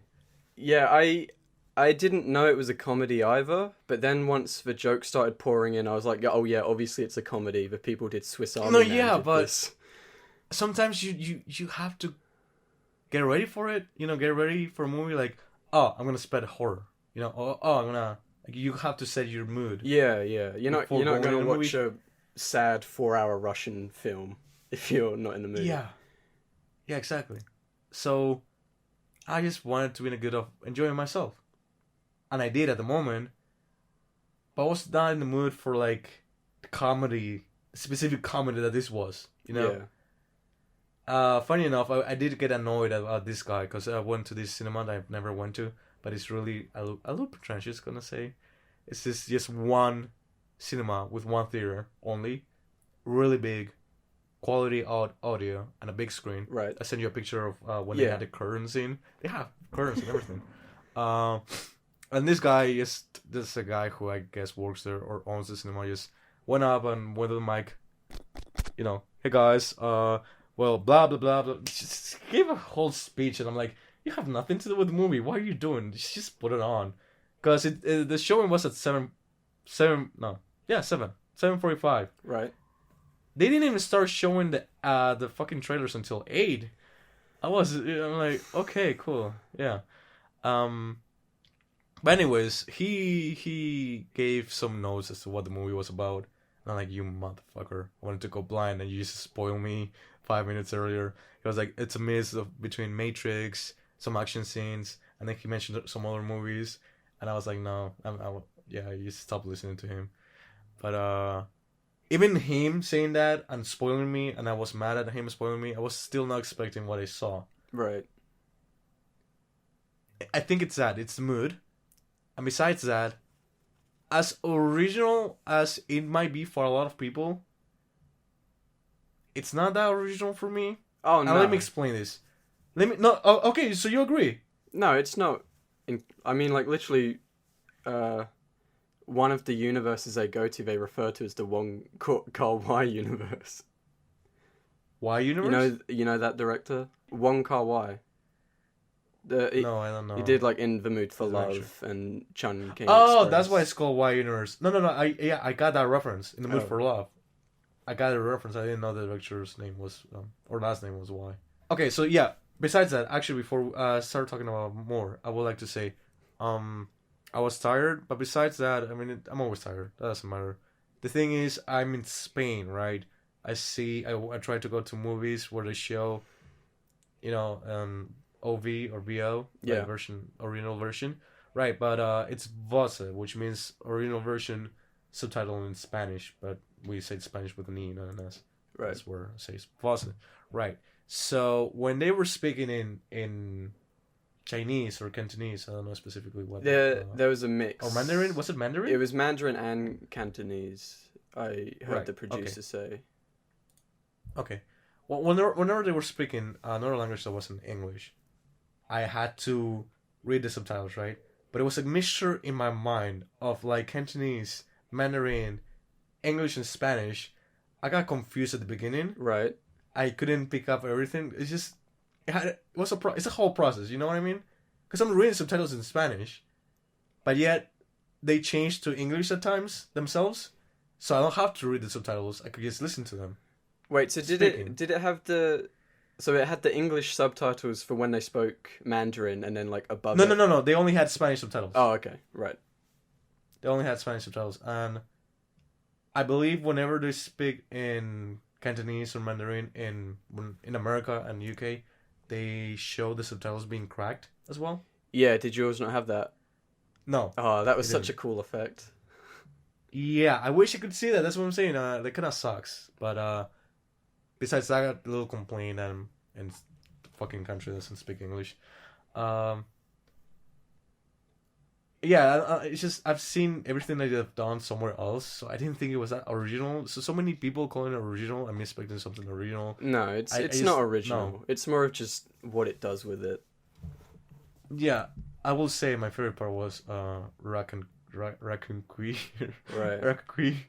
Yeah, I didn't know it was a comedy either, but then once the jokes started pouring in, I was like, oh yeah, obviously it's a comedy. The people did Swiss Army Man. No, yeah, but this. Sometimes you have to get ready for it. Get ready for a movie like, oh, I'm gonna spread horror. I'm gonna. Like, you have to set your mood. Yeah. You're not gonna watch a sad 4-hour Russian film if you're not in the mood. Yeah, exactly. So I just wanted to be in a good of enjoying myself. And I did at the moment, but I was not in the mood for like comedy, specific comedy that this was, Yeah. Funny enough, I did get annoyed about this guy because I went to this cinema that I've never went to, but it's really a little pretentious, gonna say. It's just one cinema with one theater only, really big, quality audio and a big screen. Right. I sent you a picture of when they had the curtains in. They have curtains and everything. And this guy is a guy who I guess works there or owns the cinema. Just went up and went to the mic, hey guys, well, blah blah blah blah. Just gave a whole speech, and I'm like, you have nothing to do with the movie. What are you doing? Just put it on, because the showing was at 7:45. Right. They didn't even start showing the fucking trailers until 8. I'm like, okay, cool, yeah. But anyways, he gave some notes as to what the movie was about. And I'm like, you motherfucker. I wanted to go blind and you just spoiled me 5 minutes earlier. He was like, it's a mix between Matrix, some action scenes, and then he mentioned some other movies. And I was like, no, you stop listening to him. But even him saying that and spoiling me, and I was mad at him spoiling me, I was still not expecting what I saw. Right. I think it's that. It's the mood. And besides that, as original as it might be for a lot of people, it's not that original for me. Oh, no. Now let me explain this. Okay, so you agree? No, it's not. Literally, one of the universes they go to, they refer to as the Wong Kar-wai universe. Why universe? You know that director? Wong Kar-wai. No, I don't know. He did In the Mood for Love and Chun King Oh, Express. that's why it's called Y Universe. No. I got that reference. In the Mood for Love. I got a reference. I didn't know the director's name was or last name was Y. Okay, so yeah. Besides that, actually, before we start talking about more, I would like to say, I I was tired, but besides that, I mean, I'm always tired. That doesn't matter. The thing is, I'm in Spain, right? I try to go to movies where they show, OV or VO, Yeah. original version, right? But it's voce, which means original version subtitle in Spanish, but we say Spanish with an E, not an S. Right. That's where it says voce, right? So when they were speaking in Chinese or Cantonese, I don't know specifically what. There was a mix. Or Mandarin? Was it Mandarin? It was Mandarin and Cantonese. I heard Right, the producer say. Okay. Well, whenever they were speaking another language that wasn't English, I had to read the subtitles, right? But it was a mixture in my mind of like Cantonese, Mandarin, English, and Spanish. I got confused at the beginning. Right. I couldn't pick up everything. It's just it's a whole process. You know what I mean? Because I'm reading subtitles in Spanish, but yet they change to English at times themselves, so I don't have to read the subtitles. I could just listen to them. Wait, so did it have the... So it had the English subtitles for when they spoke Mandarin and then like above it? No. They only had Spanish subtitles. Oh, okay. Right. They only had Spanish subtitles. And I believe whenever they speak in Cantonese or Mandarin in America and UK, they show the subtitles being cracked as well. Yeah, did yours not have that? No. Oh, that was it such didn't. a cool effect. Yeah, I wish I could see that. That's what I'm saying. That kind of sucks. But besides that, I got a little complaint and the fucking country doesn't speak English. Yeah, it's just I've seen everything that they've done somewhere else, so I didn't think it was that original. So many people calling it original. I'm expecting something original. No, it's not original. No. It's more of just what it does with it. Yeah, I will say my favorite part was Raccoon Quee. Right. Raccoon Quee.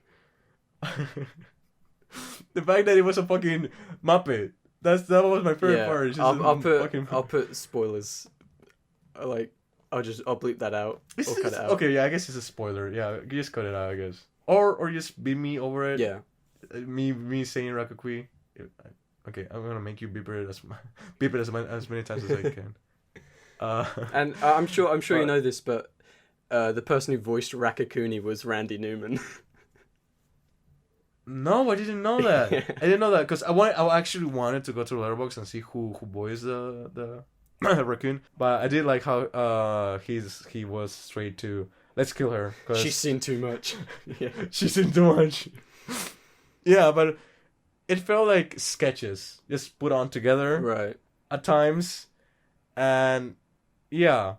The fact that it was a fucking Muppet. That was my favorite part. It's just I'll put spoilers. I'll bleep that out. Or cut it out. Okay, yeah, I guess it's a spoiler. Yeah, just cut it out, I guess. Or just beat me over it. Yeah. Me saying Raccoon Quee. Okay, I'm gonna make you beep it as many times as I can. And I'm sure you know this, but the person who voiced Rakakuni was Randy Newman. No, I didn't know that. I didn't know that because I actually wanted to go to Letterboxd and see who voiced the raccoon. But I did like how he was straight to let's kill her. Cause she's seen too much. Yeah, she's seen too much. Yeah, but it felt like sketches just put on together, right? At times, and yeah,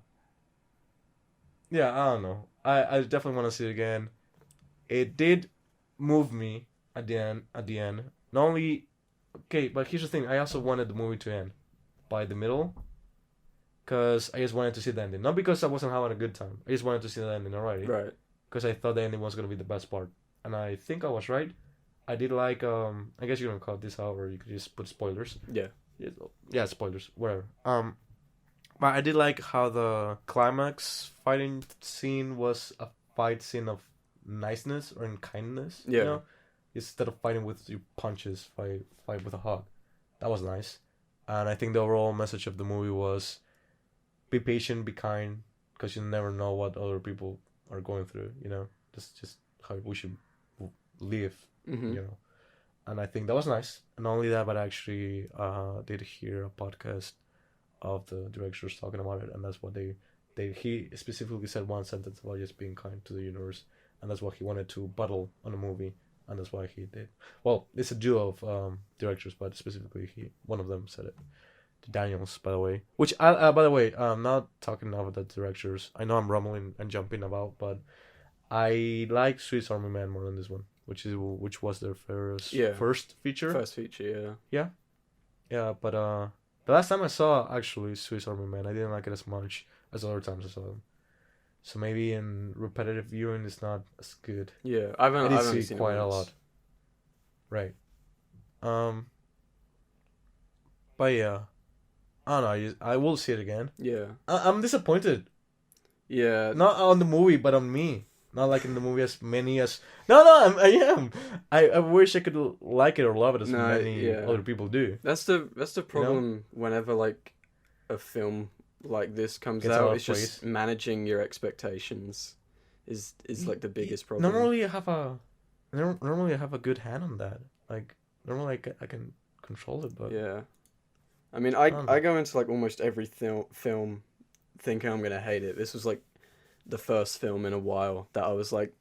I don't know. I definitely want to see it again. It did move me at the end. Not only okay, but here's the thing. I also wanted the movie to end by the middle, because I just wanted to see the ending. Not because I wasn't having a good time. I just wanted to see the ending already. Right. Because I thought the ending was gonna be the best part, and I think I was right. I did like I guess you're gonna cut this out, or you could just put spoilers. Yeah. Yeah, spoilers, whatever. But I did like how the climax fighting scene was a fight scene of niceness or in kindness. Yeah. You know? Instead of fighting with your punches, fight with a hug. That was nice. And I think the overall message of the movie was be patient, be kind, because you never know what other people are going through, you know? Just how we should live, mm-hmm. you know? And I think that was nice. And not only that, but I actually did hear a podcast of the directors talking about it, and that's what he specifically said one sentence about just being kind to the universe, and that's what he wanted to bottle on a movie, and that's why he did. Well, it's a duo of directors, but specifically one of them said it. The Daniels, by the way. Which by the way, I'm not talking about the directors. I know I'm rumbling and jumping about, but I like Swiss Army Man more than this one, which was their first feature. First feature, yeah. Yeah, but the last time I saw actually Swiss Army Man, I didn't like it as much as other times I saw them. So maybe in repetitive viewing, it's not as good. Yeah, I haven't seen quite a lot. Right. But yeah, I don't know. I will see it again. Yeah. I'm disappointed. Yeah. Not on the movie, but on me. Not like in the movie as many as... No, I am. I wish I could like it or love it as many other people do. That's the problem whenever like a film like this comes Gets a lot out, of it's just managing your expectations is like the biggest problem. Normally I have a good hand on that. Like normally I can control it, but Yeah. I mean, I don't know. I go into like almost every film thinking I'm gonna hate it. This was like the first film in a while that I was like,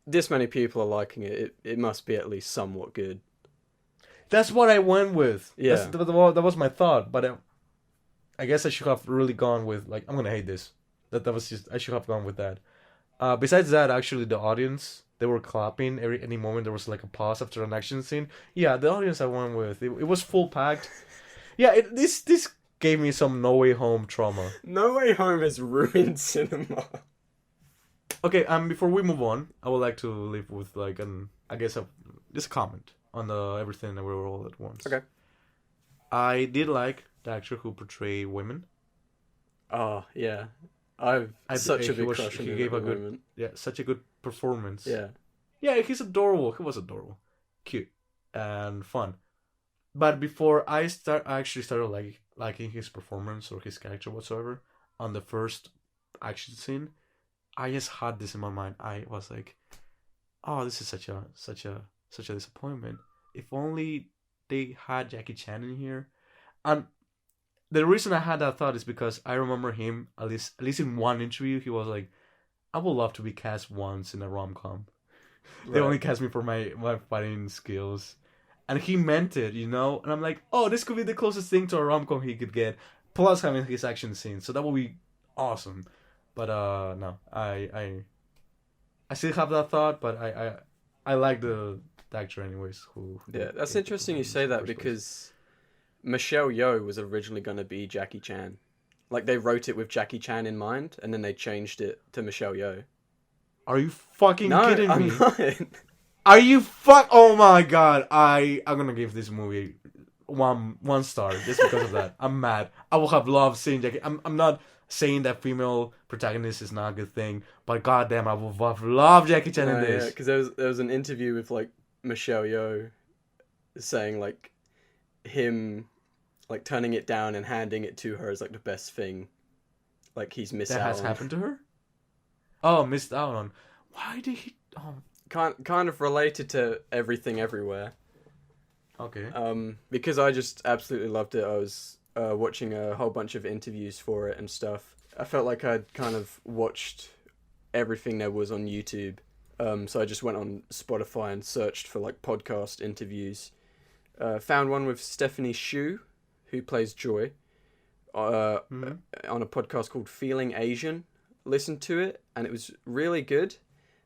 this many people are liking it. It must be at least somewhat good. That's what I went with. Yeah. That was my thought, but I guess I should have really gone with like I'm gonna hate this. That was just I should have gone with that. Besides that, actually, the audience they were clapping any moment there was like a pause after an action scene. Yeah, the audience I went with it was full packed. Yeah, this gave me some No Way Home trauma. No Way Home has ruined cinema. Okay, before we move on, I would like to leave with like just a comment on the Everything Everywhere All at Once. Okay. I did like the actor who portrayed women. Oh yeah, I've such a big crush on him at the moment. Such a good performance. Yeah, he's adorable. He was adorable, cute, and fun. But before I actually started liking his performance or his character whatsoever on the first action scene, I just had this in my mind. I was like, "Oh, this is such a disappointment. If only they had Jackie Chan in here." And the reason I had that thought is because I remember him at least in one interview. He was like, "I would love to be cast once in a rom-com. They only cast me for my fighting skills." And he meant it, you know? And I'm like, oh, this could be the closest thing to a rom-com he could get. Plus having his action scenes. So that would be awesome. But no. I still have that thought, but I like the actor anyways. Yeah, that's interesting you say that because Michelle Yeoh was originally going to be Jackie Chan. Like, they wrote it with Jackie Chan in mind, and then they changed it to Michelle Yeoh. Are you fucking kidding me? I'm not. Are you oh my god. I'm gonna give this movie one star just because of that. I'm mad. I would have loved seeing Jackie. I'm not saying that female protagonist is not a good thing, but goddamn, I would have loved Jackie Chan in this. Yeah, because there was an interview with like Michelle Yeoh saying like him like turning it down and handing it to her is like the best thing. Like he's missed out on. That has happened to her? Oh, missed out on. Why did he? Oh. Kind of related to Everything Everywhere. Okay. Because I just absolutely loved it. I was watching a whole bunch of interviews for it and stuff. I felt like I'd kind of watched everything there was on YouTube. So I just went on Spotify and searched for like podcast interviews. Found one with Stephanie Hsu, who plays Joy, on a podcast called Feeling Asian. Listened to it and it was really good.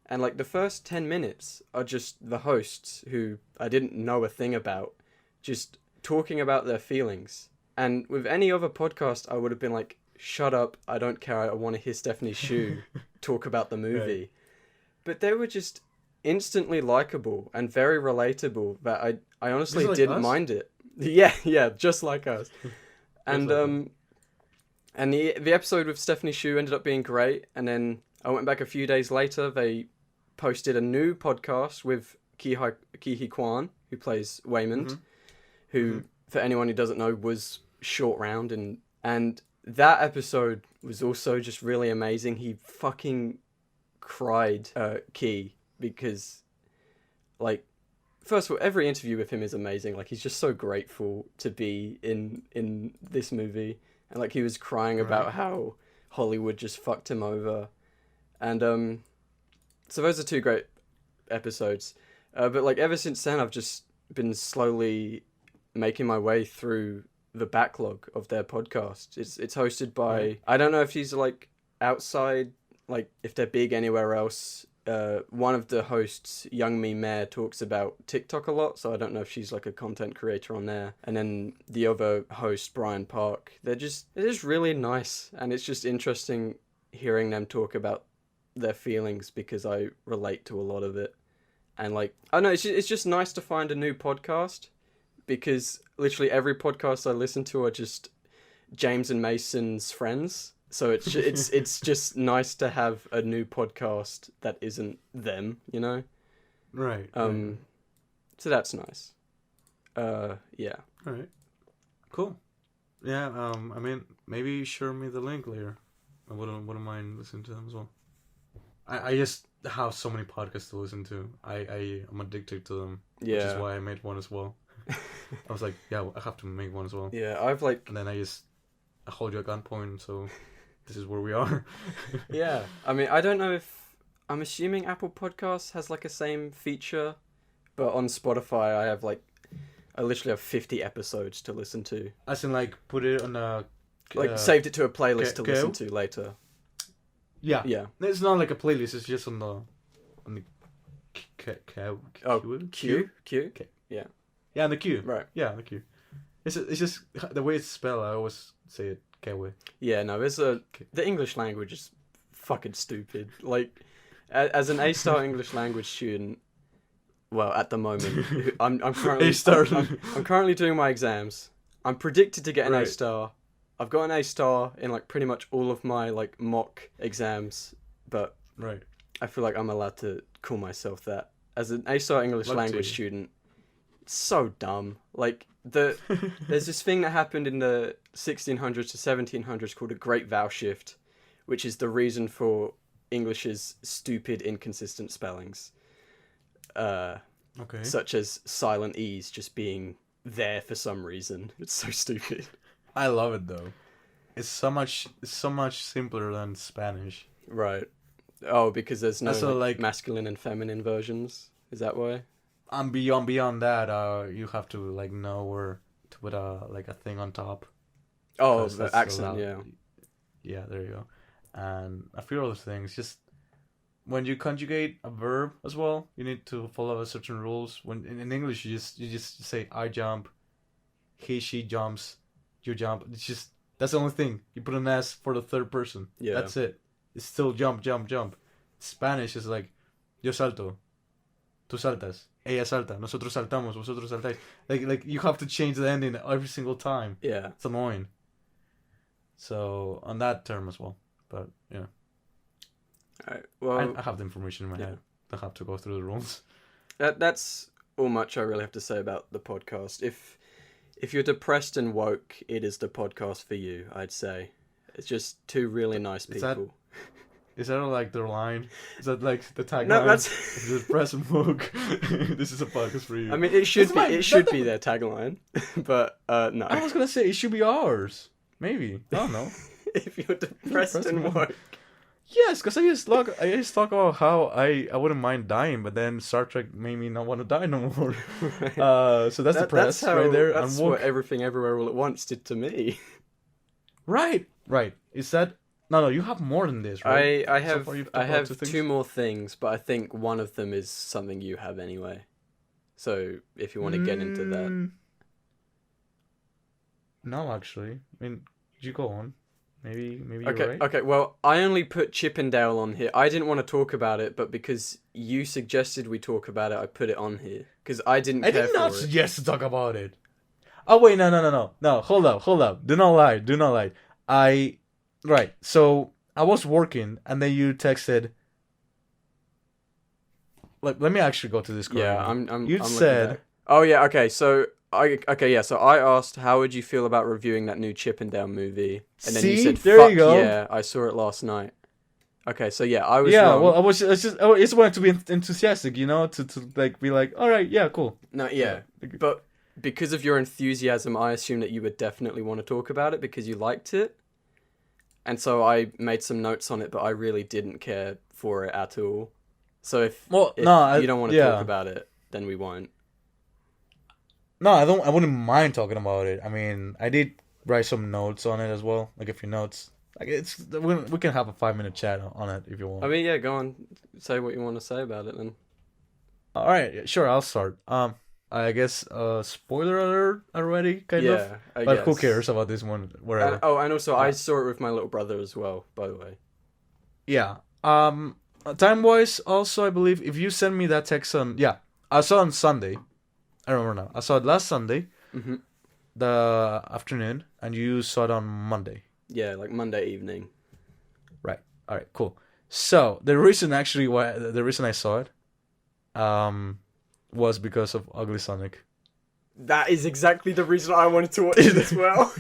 And like the first 10 minutes are just the hosts who I didn't know a thing about, just talking about their feelings. And with any other podcast, I would have been like, shut up, I don't care, I want to hear Stephanie Hsu talk about the movie. Right. But they were just instantly likable and very relatable that I honestly didn't mind it. Yeah, just like us. And and the episode with Stephanie Hsu ended up being great. And then I went back a few days later, they posted a new podcast with Ki-hee Kwan, who plays Waymond, who, for anyone who doesn't know, was Short Round. And that episode was also just really amazing. He fucking cried, Ki, because, like, first of all, every interview with him is amazing. Like, he's just so grateful to be in this movie. And, like, he was crying about how Hollywood just fucked him over. And, so those are two great episodes. But, like, ever since then, I've just been slowly making my way through the backlog of their podcast. It's hosted by... I don't know if he's, like, outside, like, if they're big anywhere else. One of the hosts, Youngmi Mayer, talks about TikTok a lot, so I don't know if she's, like, a content creator on there. And then the other host, Brian Park, they're just really nice. And it's just interesting hearing them talk about their feelings because I relate to a lot of it. And like, I don't know, it's just nice to find a new podcast because literally every podcast I listen to are just James and Mason's friends. So it's just nice to have a new podcast that isn't them, you know? Right. So that's nice. Yeah. All right. Cool. Yeah. I mean, maybe share me the link later. I wouldn't mind listening to them as well. I just have so many podcasts to listen to. I'm addicted to them. Yeah. Which is why I made one as well. I was like, yeah, I have to make one as well. Yeah, I've like... And then I hold you at gunpoint, so this is where we are. Yeah, I mean, I don't know if... I'm assuming Apple Podcasts has like a same feature, but on Spotify I literally have 50 episodes to listen to. As in, like, put it on a... saved it to a playlist to listen to later. Yeah. Yeah. It's not like a playlist, it's just on the Q? Okay. Yeah. Yeah, on the queue. Right. Yeah, on the queue. It's just the way it's spelled. I always say it Kiwi. Yeah, no, the English language is fucking stupid. Like, as an A-star English language student, well, at the moment, I'm currently I'm currently doing my exams. I'm predicted to get an A-star. I've got an A-star in like pretty much all of my like mock exams, but I feel like I'm allowed to call myself that. As an A-star English language student, it's so dumb. Like, there's this thing that happened in the 1600s to 1700s called a Great Vowel Shift, which is the reason for English's stupid, inconsistent spellings. Such as silent E's just being there for some reason. It's so stupid. I love it though. It's so much simpler than Spanish. Right. Oh, because there's no like masculine and feminine versions. Is that why? And beyond that, you have to like know where to put a thing on top. Oh, the accent, yeah. Yeah, there you go. And a few other things. Just when you conjugate a verb as well, you need to follow certain rules. When in English, you just say I jump, he she jumps, you jump. That's the only thing. You put an S for the third person. Yeah. That's it. It's still jump. Spanish is like yo salto, tú saltas, ella salta, nosotros saltamos, vosotros saltáis. Like you have to change the ending every single time. Yeah. It's annoying. So on that term as well. But yeah. Alright. Well, I have the information in my head. I have to go through the rules. That's all much I really have to say about the podcast. If you're depressed and woke, it is the podcast for you, I'd say. It's just two really nice people. Is that like their line? Is that like the tagline? No, that's... If you're depressed and woke, this is a podcast for you. I mean, it should be their tagline, but no. I was gonna say it should be ours. Maybe. I don't know. If you're depressed and woke. Yes, because I just talk about how I wouldn't mind dying, but then Star Trek made me not want to die no more. Right. So that's depressed right there. That's what Everything Everywhere All at Once did to me. Right. Is that... No, you have more than this, right? I have two more things, but I think one of them is something you have anyway. So if you want to get into that. No, actually. I mean, you go on. Maybe you're right. Okay, well, I only put Chippendale on here. I didn't want to talk about it, but because you suggested we talk about it, I put it on here. Because I did not suggest to talk about it. Oh, wait, no. No, hold up. Do not lie. Right, so I was working, and then you texted... Let me actually go to this. Yeah, I'm said... Oh, yeah, okay, so... I asked, how would you feel about reviewing that new Chippendale movie? And then you said, there you go. Yeah, I saw it last night. Okay, so yeah, I was wrong. Well, I just wanted to be enthusiastic, you know, to like be like, all right, yeah, cool. No, yeah, but because of your enthusiasm, I assume that you would definitely want to talk about it because you liked it. And so I made some notes on it, but I really didn't care for it at all. So if you don't want to talk about it, then we won't. No, I wouldn't mind talking about it. I mean, I did write some notes on it as well, like a few notes. Like we can have a 5-minute chat on it if you want. I mean, yeah, go on, say what you want to say about it then. All right, sure, I'll start. I guess spoiler alert already, kind of. Yeah, I but guess. Who cares about this one? Whatever. And also I saw it with my little brother as well, by the way. Yeah. Time wise, also I believe if you send me that text I saw it on Sunday. I remember now. I saw it last Sunday, the afternoon, and you saw it on Monday. Yeah, like Monday evening. Right. All right. Cool. So the reason I saw it, was because of Ugly Sonic. That is exactly the reason I wanted to watch it as well.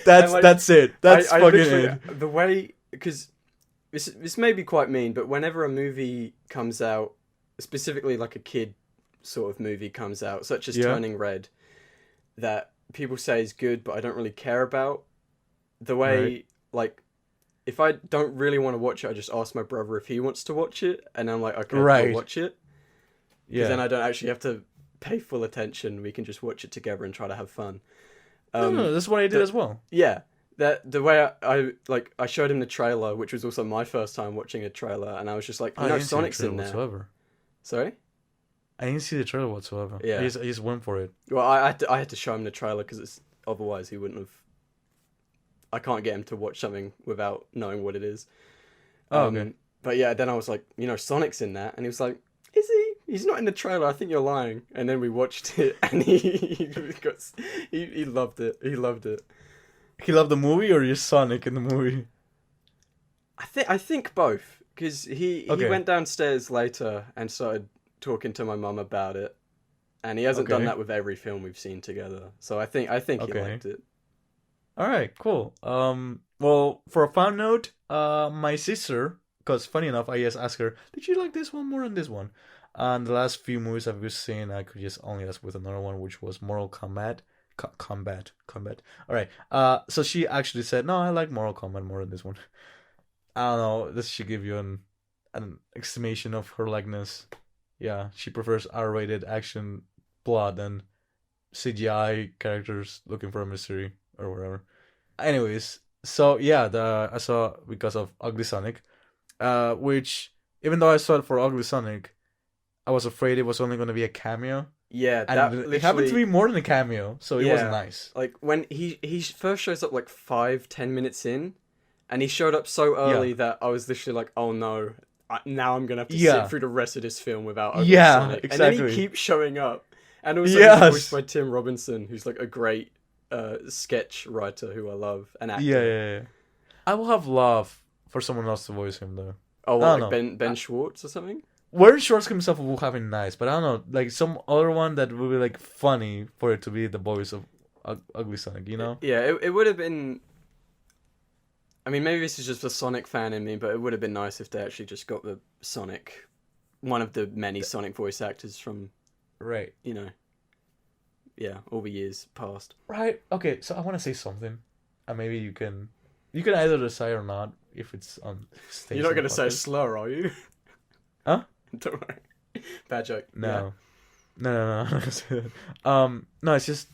That's it. That's I fucking literally- it. The way, because this may be quite mean, but whenever a movie comes out, specifically like a kid sort of movie comes out, such as Yeah. Turning Red, that people say is good, but I don't really care about, the way, Right. like, if I don't really want to watch it, I just ask my brother if he wants to watch it, and I'm like, okay, Right. we'll watch it. Because Yeah. then I don't actually have to pay full attention. We can just watch it together and try to have fun. No, that's what I did as well. Yeah, that the way I showed him the trailer, which was also my first time watching a trailer, and I was just like, I didn't see the Sonic's trailer in there. whatsoever. Sorry? I didn't see the trailer whatsoever. Yeah. I just went for it. Well, I had to show him the trailer because otherwise he wouldn't have. I can't get him to watch something without knowing what it is. Oh, okay. But yeah, then I was like, Sonic's in that, and he was like, is he? He's not in the trailer. I think you're lying. And then we watched it, and he loved it. He loved it. He loved the movie, or just Sonic in the movie? I think both, because he Okay. went downstairs later and started talking to my mum about it, and he hasn't done Okay. that with every film we've seen together. So I think he Okay. liked it. All right, cool. Well, for a fun note, my sister, because funny enough, I just asked her, "Did you like this one more than this one?" And the last few movies I've just seen, I could just only ask with another one, which was Mortal Kombat. Combat. All right. So she actually said, "No, I like Mortal Kombat more than this one." I don't know. This should give you an estimation of her likeness. Yeah, she prefers R-rated action, blood, and CGI characters looking for a mystery or whatever. Anyways, so yeah, I saw because of Ugly Sonic, which even though I saw it for Ugly Sonic, I was afraid it was only going to be a cameo, Yeah, that and it literally happened to be more than a cameo, so it was Yeah. nice. like when he first shows up like 5-10 minutes in, and he showed up so early that I was literally like, oh no, now I'm gonna have to Yeah. sit through the rest of this film without Ugly Yeah, Sonic. And then exactly. he keeps showing up, and also Yes. he's voiced by Tim Robinson, who's like a great sketch writer who I love, an actor. Yeah. I will have love for someone else to voice him though. Oh, I what, don't like Ben Schwartz or something? Warren Shorts himself will have it nice, but I don't know, like some other one that would be like funny for it to be the voice of Ugly Sonic, you know? Yeah, it would have been. I mean, maybe this is just a Sonic fan in me, but it would have been nice if they actually just got the Sonic, one of the many Sonic voice actors from, Right. all the years past. Right. Okay. So I want to say something, and maybe you can either decide or not if it's on stage. You're not on the gonna say podcast. slur, are you? Huh? Don't worry. Bad joke. No. No. I'm not gonna say that. No. It's just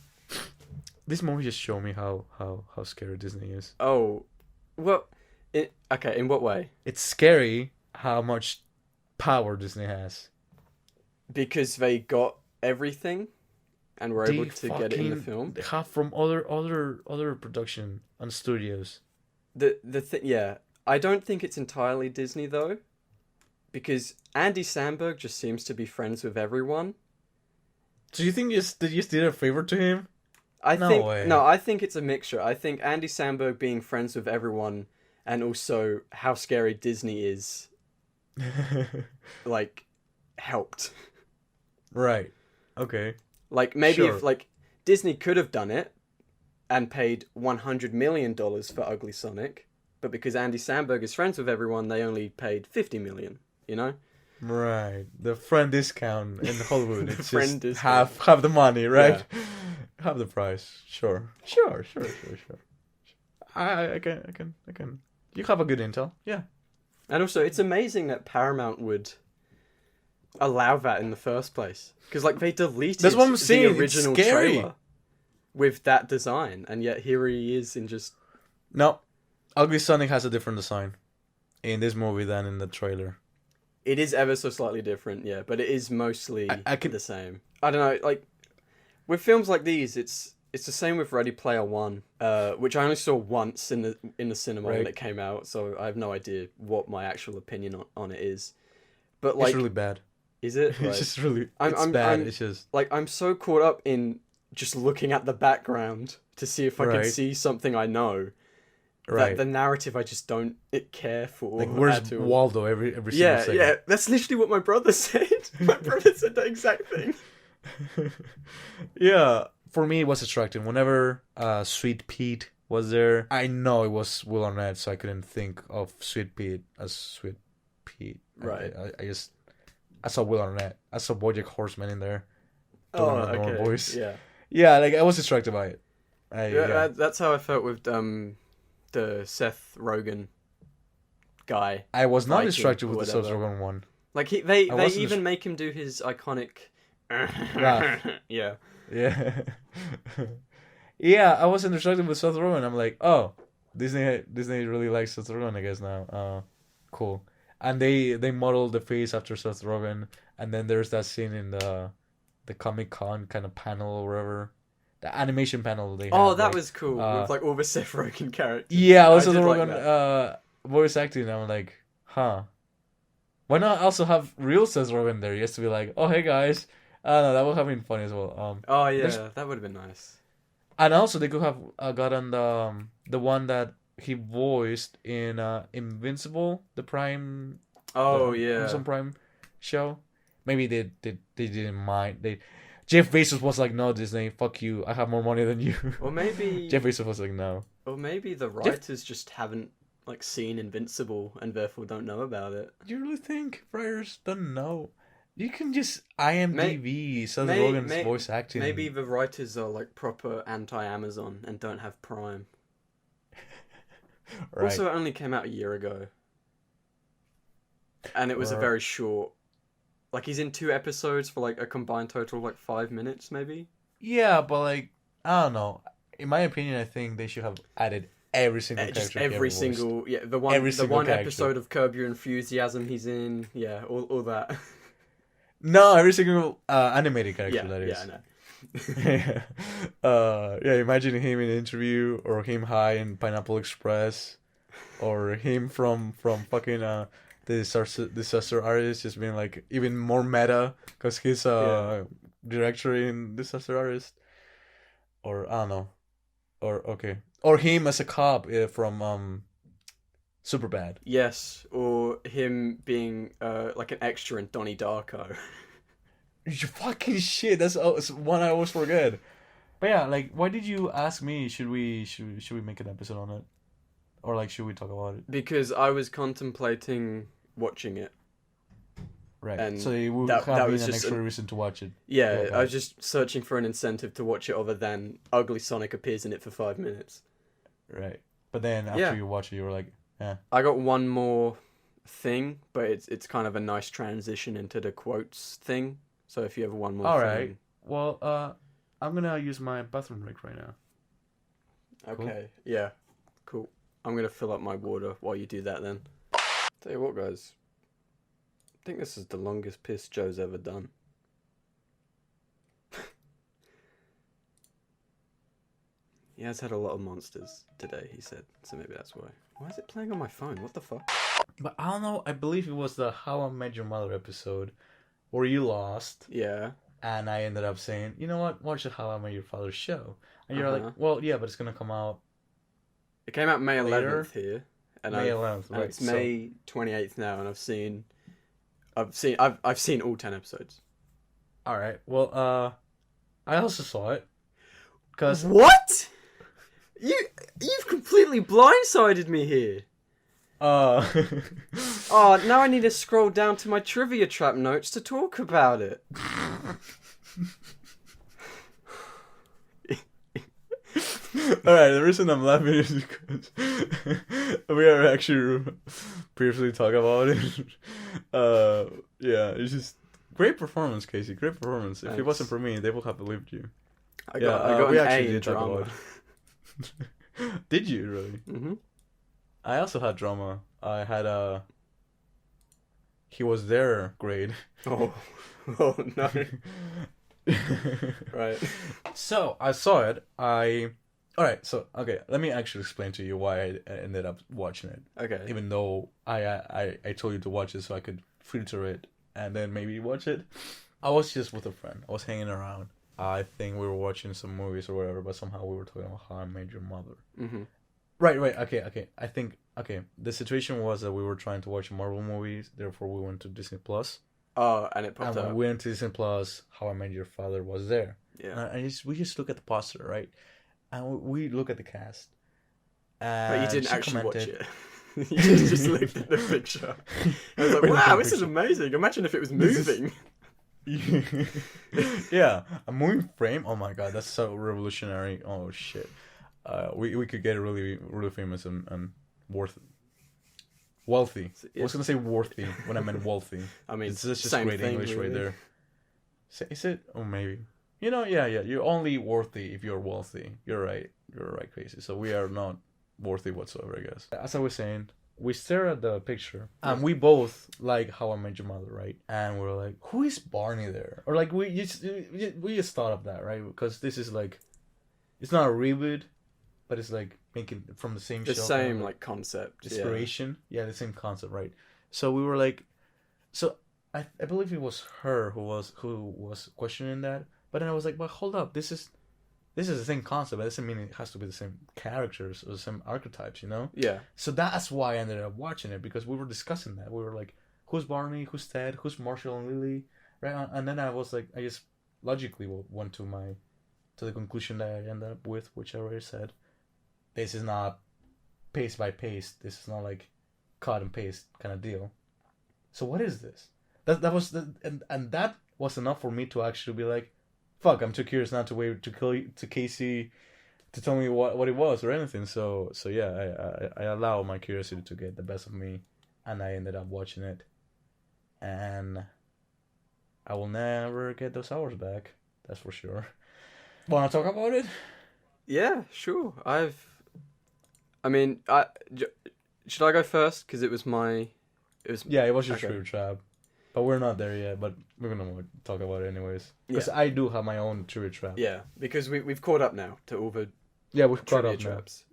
this movie just showed me how scary Disney is. Oh, well, okay. In what way? It's scary how much power Disney has. Because they got everything, and were able to get it in the film. They have from other production and studios. Yeah, I don't think it's entirely Disney though, because Andy Samberg just seems to be friends with everyone. So you think they just did a favor to him? I No think way. no, I think it's a mixture. I think Andy Samberg being friends with everyone, and also how scary Disney is, like, helped. Right. Okay. Like maybe Sure. if like Disney could have done it, and paid $100 million for Ugly Sonic, but because Andy Samberg is friends with everyone, they only paid $50 million. You know. Right. The friend discount in Hollywood. It's Friend just discount. half the money, right? Half the price. Sure. I can. You have a good intel. Yeah. And also, it's amazing that Paramount would allow that in the first place. Because, like, they deleted That's what I'm saying, the it's original scary. trailer with that design. And yet here he is in just... No. Ugly Sonic has a different design in this movie than in the trailer. It is ever so slightly different, yeah. But it is mostly I can- the same. I don't know, like... With films like these, it's the same with Ready Player One, which I only saw once in the cinema when Right. it came out. So I have no idea what my actual opinion on it is. But, like... It's really bad. Is it? It's Right. just really... I'm- it's I'm- bad. I'm- It's just... Like, I'm so caught up in just looking at the background to see if I can Right. see something I know. Right. That the narrative I just don't care for. Like, where's at all. Waldo every single Yeah, second? yeah. That's literally what my brother said. My brother said that exact thing. Yeah, for me it was distracting. Whenever Sweet Pete was there. I know it was Will Arnett, so I couldn't think of Sweet Pete as Sweet Pete. Right. I saw Will Arnett. I saw BoJack Horseman in there. Oh, Doing a normal okay. voice. Yeah. Yeah, like I was distracted by it. Yeah. That's how I felt with the Seth Rogen guy. I was not Viking distracted or with the Seth whatever. Rogen one. Like they wasn't even make him do his iconic. Laugh. Yeah. Yeah. Yeah, I wasn't distracted with Seth Rogen. I'm like, oh, Disney really likes Seth Rogen, I guess now. Cool. And they modeled the face after Seth Rogen, and then there's that scene in the Comic-Con kind of panel or whatever. The animation panel they had. Oh, that was cool. With like all the Seth Rogen characters. Yeah, I also did the like Rogen that. voice acting. I'm like, huh. Why not also have real Seth Rogen there? Just to be like, oh hey guys. No, that would have been funny as well. Oh yeah, that would have been nice. And also they could have gotten the one that he voiced in Invincible, the Prime. Oh the yeah. Amazon Prime show. Maybe they didn't mind. Jeff Bezos was like, no, Disney, fuck you. I have more money than you. Or maybe Jeff Bezos was like, no. Or maybe the writers just haven't like seen Invincible and therefore don't know about it. Do you really think writers don't know? You can just IMDb Seth Rogen's voice acting. Maybe the writers are like proper anti-Amazon and don't have Prime. Right. Also, it only came out a year ago. And it was a very short... Like, he's in 2 episodes for, like, a combined total of, like, 5 minutes, maybe? Yeah, but, like, I don't know. In my opinion, I think they should have added every single character. Just every single... Yeah, the one episode of Curb Your Enthusiasm he's in. Yeah, all that. No, every single animated character, that is. Yeah, I know. Yeah, imagine him in an interview, or him high in Pineapple Express, or him from fucking the disaster artist just being like even more meta because he's director in Disaster Artist, or I don't know, or him as a cop from Superbad. Yes, or him being like an extra in Donnie Darko. You fucking shit! That's one I always forget. But yeah, like, why did you ask me? Should we make an episode on it, or like, should we talk about it? Because I was contemplating watching it. Right. And so it would have been an extra reason to watch it. Yeah, I was just searching for an incentive to watch it other than Ugly Sonic appears in it for 5 minutes. Right. But then after you watch it, you were like, eh. I got one more thing, but it's kind of a nice transition into the quotes thing. So if you have one more thing. Alright. Well, I'm gonna use my bathroom break right now. Okay. Cool. Yeah. Cool. I'm gonna fill up my water while you do that then. Tell you what, guys. I think this is the longest piss Joe's ever done. He has had a lot of monsters today, he said. So maybe that's why. Why is it playing on my phone? What the fuck? But I don't know. I believe it was the How I Met Your Mother episode where you lost. Yeah. And I ended up saying, you know what? Watch the How I Met Your Father's show. And you're like, well, yeah, but it's gonna come out. It came out May 11th later. Here. And May 11th, and right? it's May 28th now, and I've seen all 10 episodes. All right. Well, I also saw it. Cause What? You've completely blindsided me here. Oh, now I need to scroll down to my trivia trap notes to talk about it. Alright, the reason I'm laughing is because we are actually previously talking about it. Yeah, it's just great performance, Casey. Great performance. Thanks. If it wasn't for me, they would have believed you. I got an A in drama. Did you really? Mm-hmm. I also had drama. I had he was there grade. Oh no. Right. So I saw it. Alright, so okay, let me actually explain to you why I ended up watching it. Okay. Even though I told you to watch it so I could filter it and then maybe watch it. I was just with a friend. I was hanging around. I think we were watching some movies or whatever, but somehow we were talking about How I Met Your Mother. Mm-hmm. Right, okay. I think, the situation was that we were trying to watch Marvel movies, therefore we went to Disney Plus. Oh, and it popped And up. when we went to Disney Plus, How I Met Your Father was there. Yeah. And we just look at the poster, right? And we look at the cast. But you And didn't she actually commented, watch it. You just looked at the picture. I was like, Wait, look at wow, the this is picture. amazing. Imagine if it was This is- moving. Yeah, a moving frame. Oh my god, that's so revolutionary. Oh shit. We could get really really famous and worth wealthy. I was gonna say worthy when I meant wealthy. I mean, It's just same great thing, English right really. there. Is it? Oh, maybe. You know, yeah. You're only worthy if you're wealthy. You're right. You're right, crazy. So we are not worthy whatsoever, I guess. As I was saying, we stare at the picture, and we both like How I Met Your Mother, right? And we're like, who is Barney there? Or like we just thought of that, right? Because this is like, it's not a reboot, but it's like making from the same The show. same like concept. Inspiration. Yeah, the same concept, right? So we were like, so I believe it was her who was questioning that, but then I was like, but hold up, this is the same concept. That doesn't mean it has to be the same characters or the same archetypes, you know? Yeah. So that's why I ended up watching it, because we were discussing that. We were like, who's Barney? Who's Ted? Who's Marshall and Lily? Right? And then I was like, I just logically went to the conclusion that I ended up with, which I already said. This is not paste by paste. This is not like cut and paste kind of deal. So what is this? That was and that was enough for me to actually be like, fuck, I'm too curious not to wait to Casey to tell me what it was or anything. So yeah, I allow my curiosity to get the best of me, and I ended up watching it, and I will never get those hours back. That's for sure. Want to talk about it? Yeah, sure. Should I go first? Because it was Yeah, it was your okay. true trap. But we're not there yet, but we're gonna talk about it anyways. Because Yeah. I do have my own trivia trap. Yeah, because we've caught up now to all the Yeah, we've caught trivia up now. traps.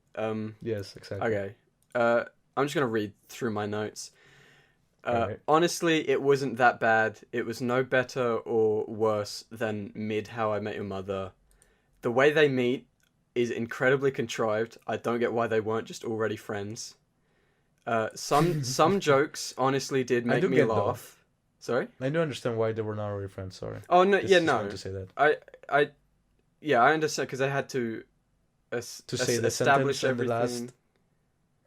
Yes, exactly. Okay. I'm just gonna read through my notes. Alright. Honestly, it wasn't that bad. It was no better or worse than mid How I Met Your Mother. The way they meet is incredibly contrived. I don't get why they weren't just already friends. Some jokes honestly did I make do me get though. laugh. Sorry? I do understand why they were not already friends. Sorry. Oh no, Just yeah, no. wanted to say that. I understand because they had to Say the establish sentence in the everything. last.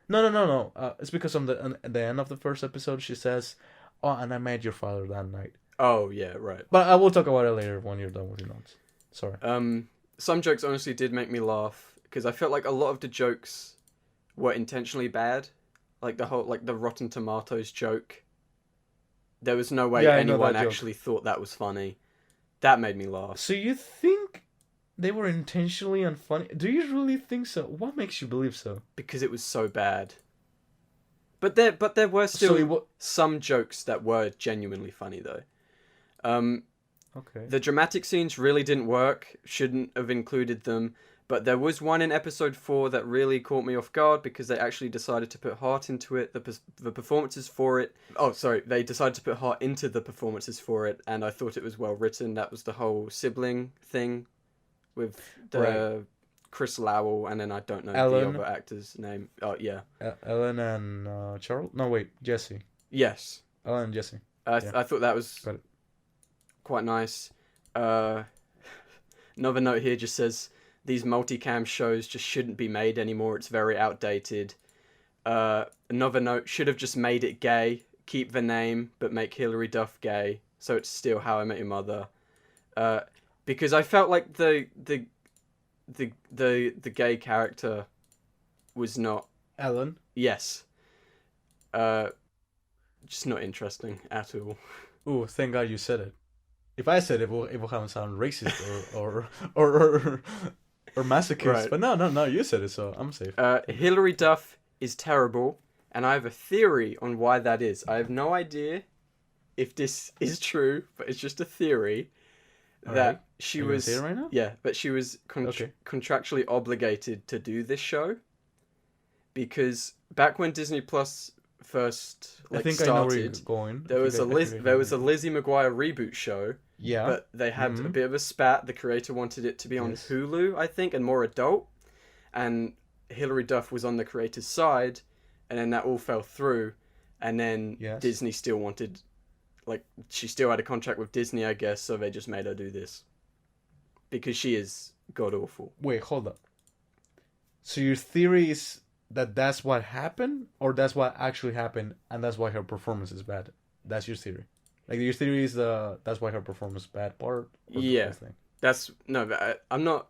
No. It's because on the end of the first episode she says, "Oh, and I met your father that night." Oh yeah, right. But I will talk about it later when you're done with your notes. Sorry. Some jokes honestly did make me laugh because I felt like a lot of the jokes were intentionally bad, like the Rotten Tomatoes joke. There was no way Yeah, I know anyone that joke. actually thought that was funny. That made me laugh. So you think they were intentionally unfunny? Do you really think so? What makes you believe so? Because it was so bad. But there were still some jokes that were genuinely funny though. Okay. The dramatic scenes really didn't work. Shouldn't have included them. But there was one in episode 4 that really caught me off guard because they actually decided to put heart into it. The performances for it. Oh, sorry. They decided to put heart into the performances for it, and I thought it was well written. That was the whole sibling thing with the Chris Lowell, and then I don't know Ellen. the other actor's name. Oh, yeah. Ellen and Charles? No, wait, Jesse. Yes. Ellen and Jesse. I thought that was Got it. quite nice. Another note here just says, these multicam shows just shouldn't be made anymore. It's very outdated. Another note, should have just made it gay. Keep the name, but make Hilary Duff gay. So it's still How I Met Your Mother. Because I felt like the gay character was not... Ellen? Yes. Just not interesting at all. Ooh, thank God you said it. If I said it, it will have sound racist or masochist. Right. But no, you said it, so I'm safe. Hilary Duff is terrible, and I have a theory on why that is. I have no idea if this is true, but it's just a theory that she was. Say it right now? Yeah, but she was contractually obligated to do this show because back when Disney Plus first I think started, I know where you're going. there was a Lizzie McGuire reboot show. Yeah. But they had a bit of a spat. The creator wanted it to be on Hulu, I think, and more adult. And Hilary Duff was on the creator's side, and then that all fell through. And then Disney still wanted, she still had a contract with Disney, I guess, so they just made her do this. Because she is god awful. Wait, hold up. So your theory is that that's what happened, or that's what actually happened, and that's why her performance is bad. That's your theory. Like your theory is that's why her performance is bad part, or the Yeah, whole thing. that's no. But I'm not.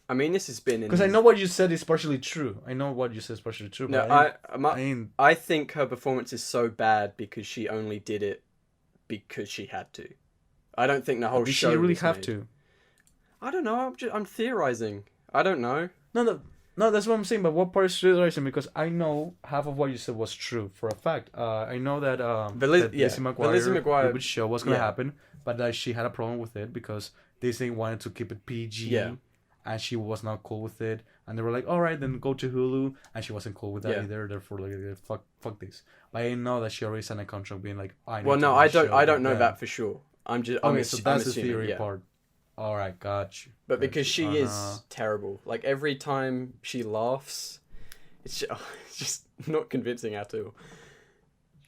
I mean, this has been Because I know what you said is partially true. I know what you said is partially true. No, But I, I think her performance is so bad because she only did it because she had to. I don't think the whole did show. she really was have made. to? I don't know. I'm theorizing. I don't know. No, that's what I'm saying. But what part is theorizing? Because I know half of what you said was true for a fact. I know that Lizzie McGuire show was gonna happen, but that she had a problem with it because Disney wanted to keep it PG. Yeah. And she was not cool with it, and they were like, "All right, then go to Hulu," and she wasn't cool with that either. Therefore, like, fuck this. But I know that she already signed a contract, being like, "I." Well, no, I don't know that for sure. So that's the theory part. All right, got you. But because she is terrible, like every time she laughs, it's just not convincing at all.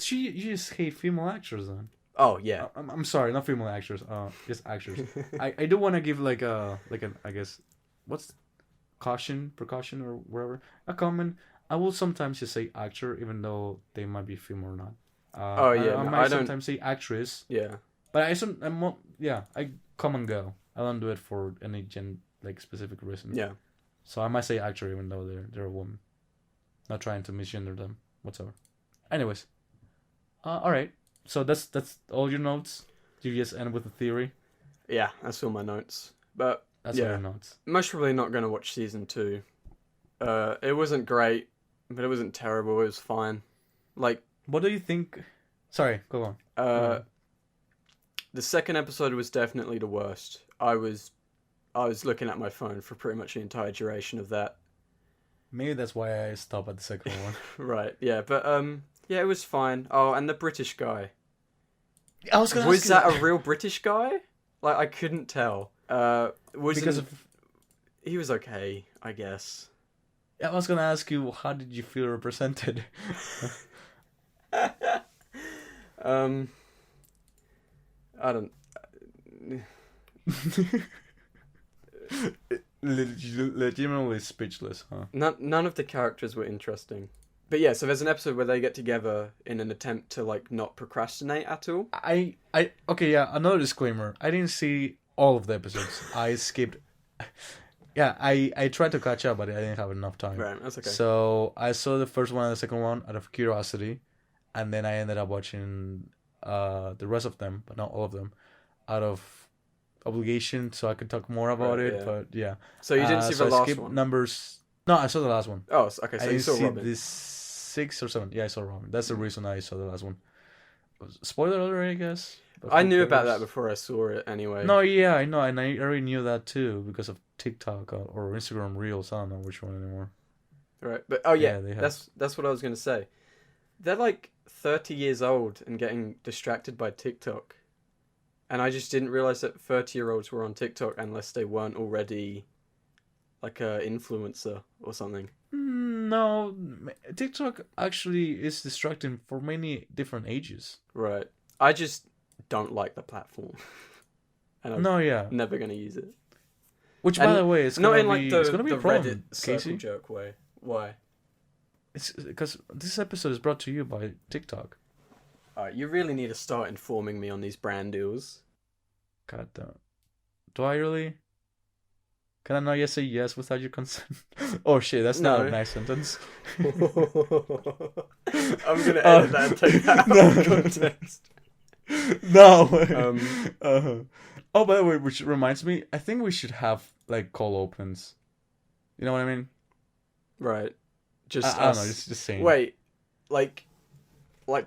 You just hate female actors then. Oh yeah. I'm sorry, not female actors. Just actors. I do want to give like an I guess. What's precaution or whatever, a comment. I will sometimes just say actor even though they might be female or not. I might sometimes say actress. Yeah. But I come and go. I don't do it for any specific reason. Yeah. So I might say actor even though they're a woman. Not trying to misgender them whatsoever. Anyways. All right. So that's all your notes. Do you just end with a theory? Yeah, that's all my notes. But that's all your notes. Most probably not going to watch season 2. It wasn't great, but it wasn't terrible. It was fine. Like, what do you think? Sorry, go on. The second episode was definitely the worst. I was looking at my phone for pretty much the entire duration of that. Maybe that's why I stopped at the second one. Right. Yeah, but yeah, it was fine. Oh, and the British guy. I was gonna. Was that a real British guy? Like, I couldn't tell. He was okay, I guess. I was gonna ask you, how did you feel represented? I don't. Legitimately speechless, huh? None of the characters were interesting. But yeah, so there's an episode where they get together in an attempt to like not procrastinate at all. Okay, yeah, another disclaimer. I didn't see all of the episodes. I skipped. Yeah, I tried to catch up, but I didn't have enough time. Right, that's okay. So I saw the first one and the second one out of curiosity, and then I ended up watching the rest of them, but not all of them, out of obligation, so I could talk more about it. Yeah. But yeah. So you didn't see the last one? Numbers. No, I saw the last one. Oh, okay. So you saw Robin. This 6 or 7. Yeah, I saw Robin. That's the reason I saw the last one. Spoiler alert, I guess. I knew about that before I saw it anyway. No, yeah, I know, and I already knew that too because of TikTok or Instagram Reels. I don't know which one anymore. Right, but that's what I was gonna say. They're like 30 years old and getting distracted by TikTok, and I just didn't realize that 30-year-olds were on TikTok unless they weren't already like a influencer or something. No, TikTok actually is distracting for many different ages. Right. I just don't like the platform. And I'm never going to use it. Which, by the way, it's going to be a problem, Reddit circle jerk way. Why? It's because this episode is brought to you by TikTok. Alright, you really need to start informing me on these brand deals. God damn. Do I really? Can I not just say yes without your consent? Oh shit, that's not a nice sentence. I'm gonna edit that and take that out of context. No. Oh, by the way, which reminds me, I think we should have like call opens. You know what I mean? Right. I don't know. Just saying. Wait, like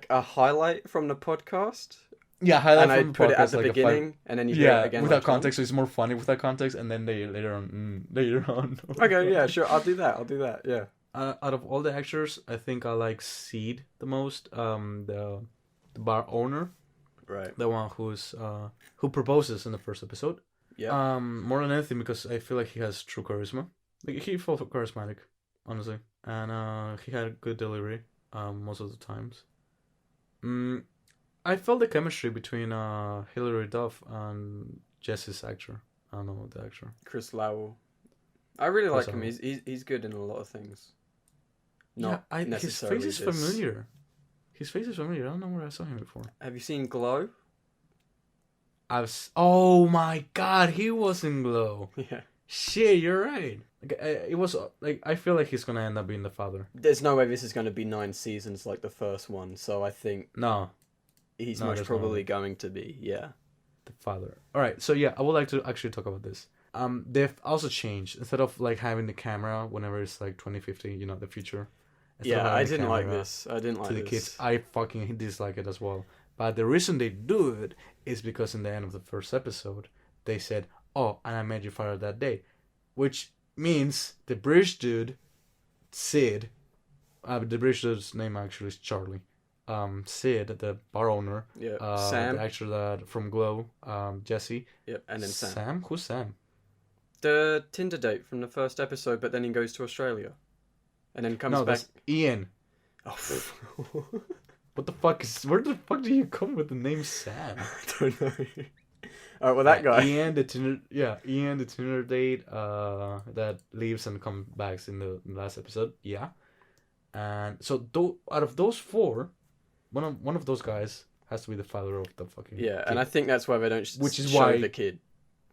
a highlight from the podcast. Yeah, highlight from the podcast. And I put it at the beginning, and then you hear it again. Without context, so it's more funny without context, and then later on. Okay, yeah, sure, I'll do that. Yeah. Out of all the actors, I think I like Seed the most. The bar owner, right? The one who proposes in the first episode. Yeah. More than anything, because I feel like he has true charisma. Like he felt charismatic, honestly, and he had good delivery. Most of the times. I felt the chemistry between Hilary Duff and Jesse's actor. I don't know the actor. Chris Lowell. I really like him. He's good in a lot of things. not his necessarily face is this. familiar. His face is familiar. I don't know where I saw him before. Have you seen Glow? Oh my god, he was in Glow. Yeah. Shit, you're right. Like, it was like I feel like he's gonna end up being the father. There's no way this is going to be 9 seasons like the first one, so I think No, he's No, most there's probably no- going to be, yeah. the father. All right, so yeah, I would like to actually talk about this. They've also changed instead of like having the camera whenever it's like 2050, you know, the future. Instead of Yeah, having I the didn't like camera this. I didn't to like the this. kids. I fucking dislike it as well. But the reason they do it is because in the end of the first episode, they said, "Oh, and I met your father that day," which means the British dude, Sid, the British dude's name actually is Charlie. Sid, the bar owner. Yeah, Sam. The actor that from Glow, Jesse. Yep, and then Sam. Sam? Who's Sam? The Tinder date from the first episode, but then he goes to Australia. And then comes No, back. that's Ian. Oh, What the fuck is? Where the fuck do you come with the name Sam? I don't know. Alright, well, that guy. Ian, the Tinder date, that leaves and comes back in the last episode. Yeah, and so out of those 4, one of those guys has to be the father of the fucking. Yeah, kid. and I think that's why they don't Which is show why the kid.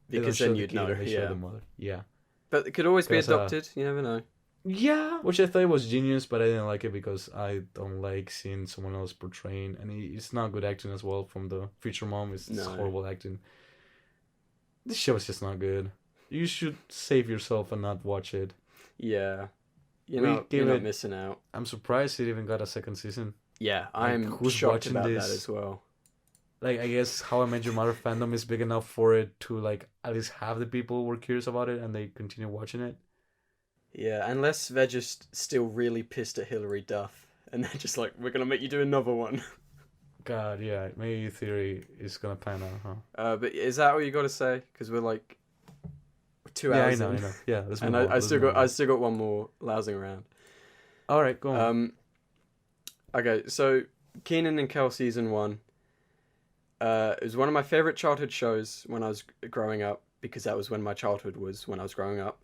They don't Because show then the you'd kid know. and they show Yeah. the mother. Yeah. But it could always be 'Cause, adopted. You never know. Yeah, which I thought was genius, but I didn't like it because I don't like seeing someone else portraying, and it's not good acting as well from the future mom. It's No. horrible acting. This show is just not good. You should save yourself and not watch it. Yeah. We You're gave not it- missing out. I'm surprised it even got a second season. Yeah, Like, I'm who's shocked watching about this? that as well. Like, I guess How I Met Your Mother fandom is big enough for it to, like, at least half the people were curious about it and they continue watching it. Yeah, unless they're just still really pissed at Hilary Duff. And they're just like, we're going to make you do another one. God, yeah, maybe Theory is gonna pan out, huh? But is that all you got to say? Because we're like 2 Yeah, I hours know, in. I know. Yeah, let's And move on. I Let's still move got on. one more lousing around. All right, go on. Okay, so Kenan and Kel season 1. It was one of my favorite childhood shows when I was growing up, because that was when my childhood was when I was growing up.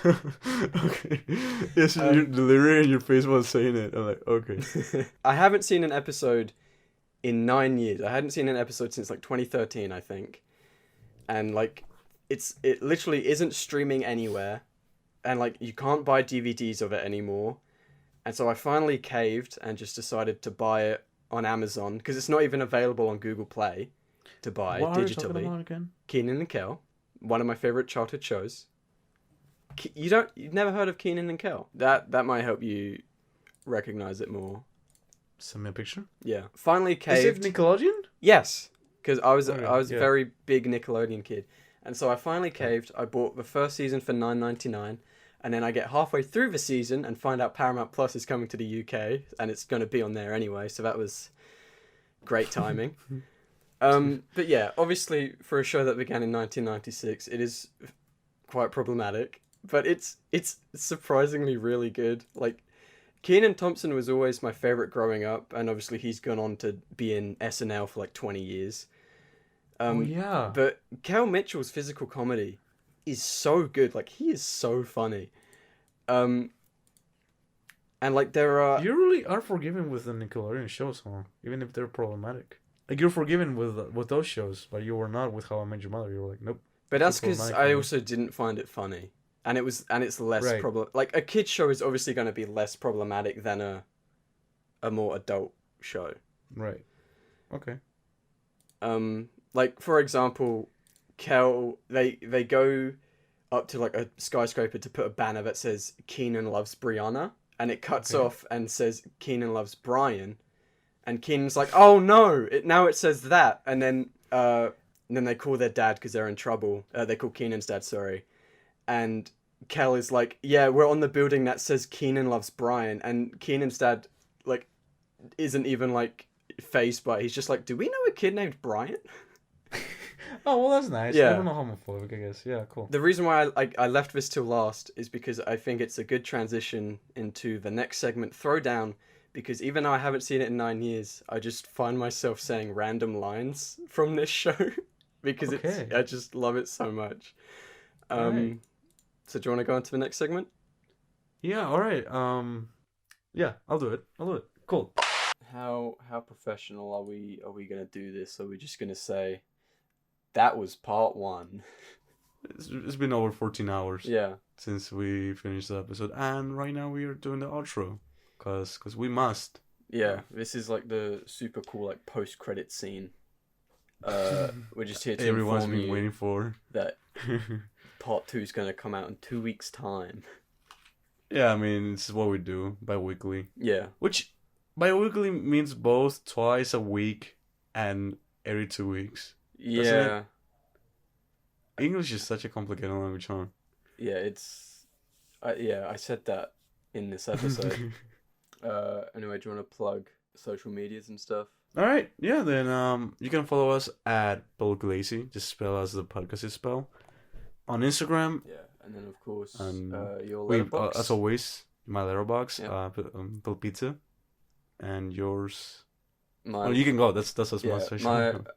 Okay. Yes, your delivery and your face was saying it. I'm like, okay. I haven't seen an episode in 9 years. I hadn't seen an episode since like 2013, I think. And like, it literally isn't streaming anywhere, and like you can't buy DVDs of it anymore. And so I finally caved and just decided to buy it on Amazon, because it's not even available on Google Play to buy What are you talking digitally. about again? Kenan and Kel, one of my favorite childhood shows. You've never heard of Kenan and Kel? That might help you recognize it more. Send me a picture. Yeah, finally caved. Is it Nickelodeon? Yes, because I was Okay, a yeah. very big Nickelodeon kid, and so I finally caved. I bought the first season for $9.99, and then I get halfway through the season and find out Paramount Plus is coming to the UK, and it's going to be on there anyway. So that was great timing. But yeah, obviously for a show that began in 1996, it is quite problematic, but it's surprisingly really good. Like, Kenan Thompson was always my favorite growing up, and obviously he's gone on to be in SNL for like 20 years. Oh yeah. But Kel Mitchell's physical comedy is so good. Like, he is so funny. And like there are You really are forgiving with the Nickelodeon shows, huh? Even if they're problematic. Like, you're forgiving with those shows, but you were not with How I Met Your Mother. You were like, nope. But that's Super because nice I funny. also didn't find it funny, and it's less Right. problem. Like, a kid's show is obviously going to be less problematic than a more adult show. Right. Okay. Like, for example, Kel, they go up to like a skyscraper to put a banner that says Kenan loves Brianna, and it cuts Okay. off and says Kenan loves Brian, and Kenan's like, oh no, it says that, and then they call their dad because they're in trouble. They call Kenan's dad, sorry, and Kel is like, yeah, we're on the building that says Kenan loves Brian, and Kenan's dad like isn't even like phased by it. He's just like, do we know a kid named Brian? Oh, well, that's nice. Yeah. I don't know homophobic, I guess. Yeah, cool. The reason why I left this till last is because I think it's a good transition into the next segment, Throwdown, because even though I haven't seen it in 9 years, I just find myself saying random lines from this show because Okay. I just love it so much. Alright. So do you want to go on to the next segment? Yeah, alright. Yeah, I'll do it. Cool. How professional are we gonna do this? Are we just gonna say that was part 1? It's been over 14 hours Yeah. since we finished the episode, and right now we are doing the outro, cause we must. Yeah, this is like the super cool like post-credit scene. We're just here to Everyone's inform been you waiting for. that part 2 is gonna come out in 2 weeks' time. Yeah, I mean, it's what we do bi-weekly. Yeah. Which bi-weekly means both twice a week and every 2 weeks. Yeah. English is such a complicated language, huh? Yeah, it's... I said that in this episode. Anyway, do you want to plug social medias and stuff? Alright, yeah, then you can follow us at Peliculazy, just spell as the podcast is spelled. On Instagram. Yeah, and then of course, And your letterbox. as always, my letterbox, Yeah. Pizza. And yours... My, Oh, you can go, that's as yeah, much.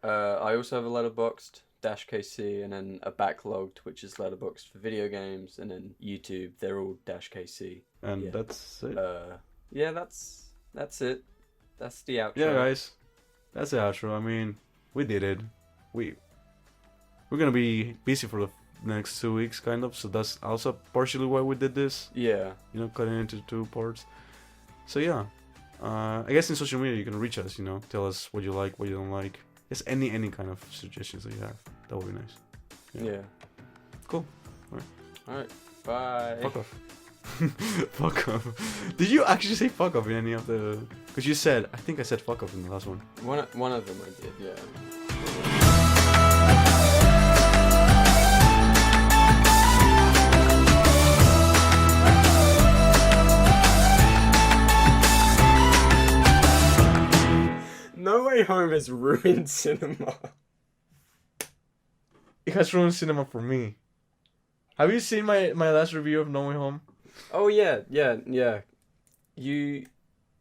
I also have a letterboxed -KC and then a backlogged, which is letterboxed for video games, and then YouTube, they're all -KC. And yeah. that's it. Yeah, that's it. That's the outro. Yeah, guys, that's the outro. I mean, we did it. We're gonna be busy for the next 2 weeks, kind of. So that's also partially why we did this. Yeah. You know, cutting into 2 parts. So yeah, I guess in social media you can reach us. You know, tell us what you like, what you don't like. Just any kind of suggestions that you have. That would be nice. Yeah. Cool. All right. Bye. Fuck off. Fuck off. Did you actually say fuck off in any of the... Because you said... I think I said fuck off in the last one. One of them I did, yeah. No Way Home has ruined cinema. It has ruined cinema for me. Have you seen my last review of No Way Home? Oh yeah.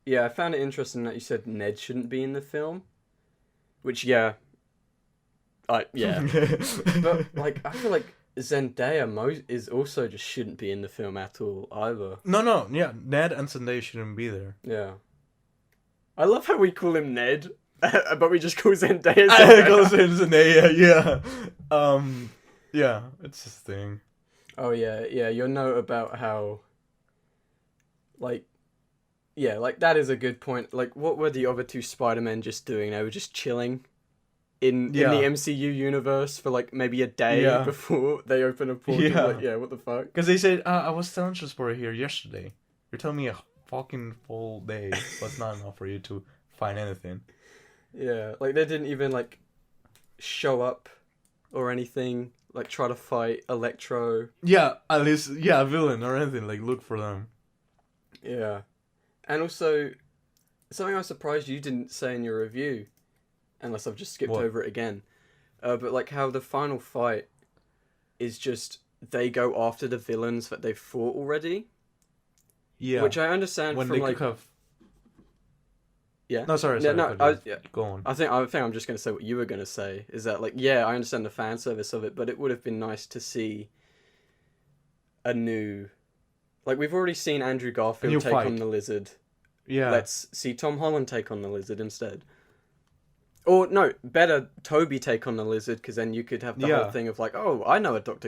I found it interesting that you said Ned shouldn't be in the film. Which yeah. But like I feel like Zendaya is also just shouldn't be in the film at all either. No, yeah, Ned and Zendaya shouldn't be there. Yeah. I love how we call him Ned, but we just call Zendaya Zendaya. I call him Zendaya, yeah. Yeah, it's this thing. Oh yeah, your note about how, like that is a good point. Like, what were the other 2 Spider-Men just doing? They were just chilling in the MCU universe for like maybe a day before they open a portal. Yeah. Like, what the fuck? Because they said, I was telling Transport here yesterday. You're telling me a fucking full day was not enough for you to find anything. Yeah, like they didn't even like show up or anything. Like try to fight Electro. Yeah, at least a villain or anything. Like look for them. Yeah, and also something I was surprised you didn't say in your review, unless I've just skipped over it again. But like how the final fight is just they go after the villains that they've fought already. Yeah, which I understand when from they like. could have. Yeah. No, sorry. Go on. I think I'm just gonna say what you were gonna say. Is that like I understand the fan service of it, but it would have been nice to see a new, like we've already seen Andrew Garfield take on the Lizard. Yeah. Let's see Tom Holland take on the Lizard instead. Or no, better Toby take on the Lizard, because then you could have the whole thing of like, oh, I know a Dr.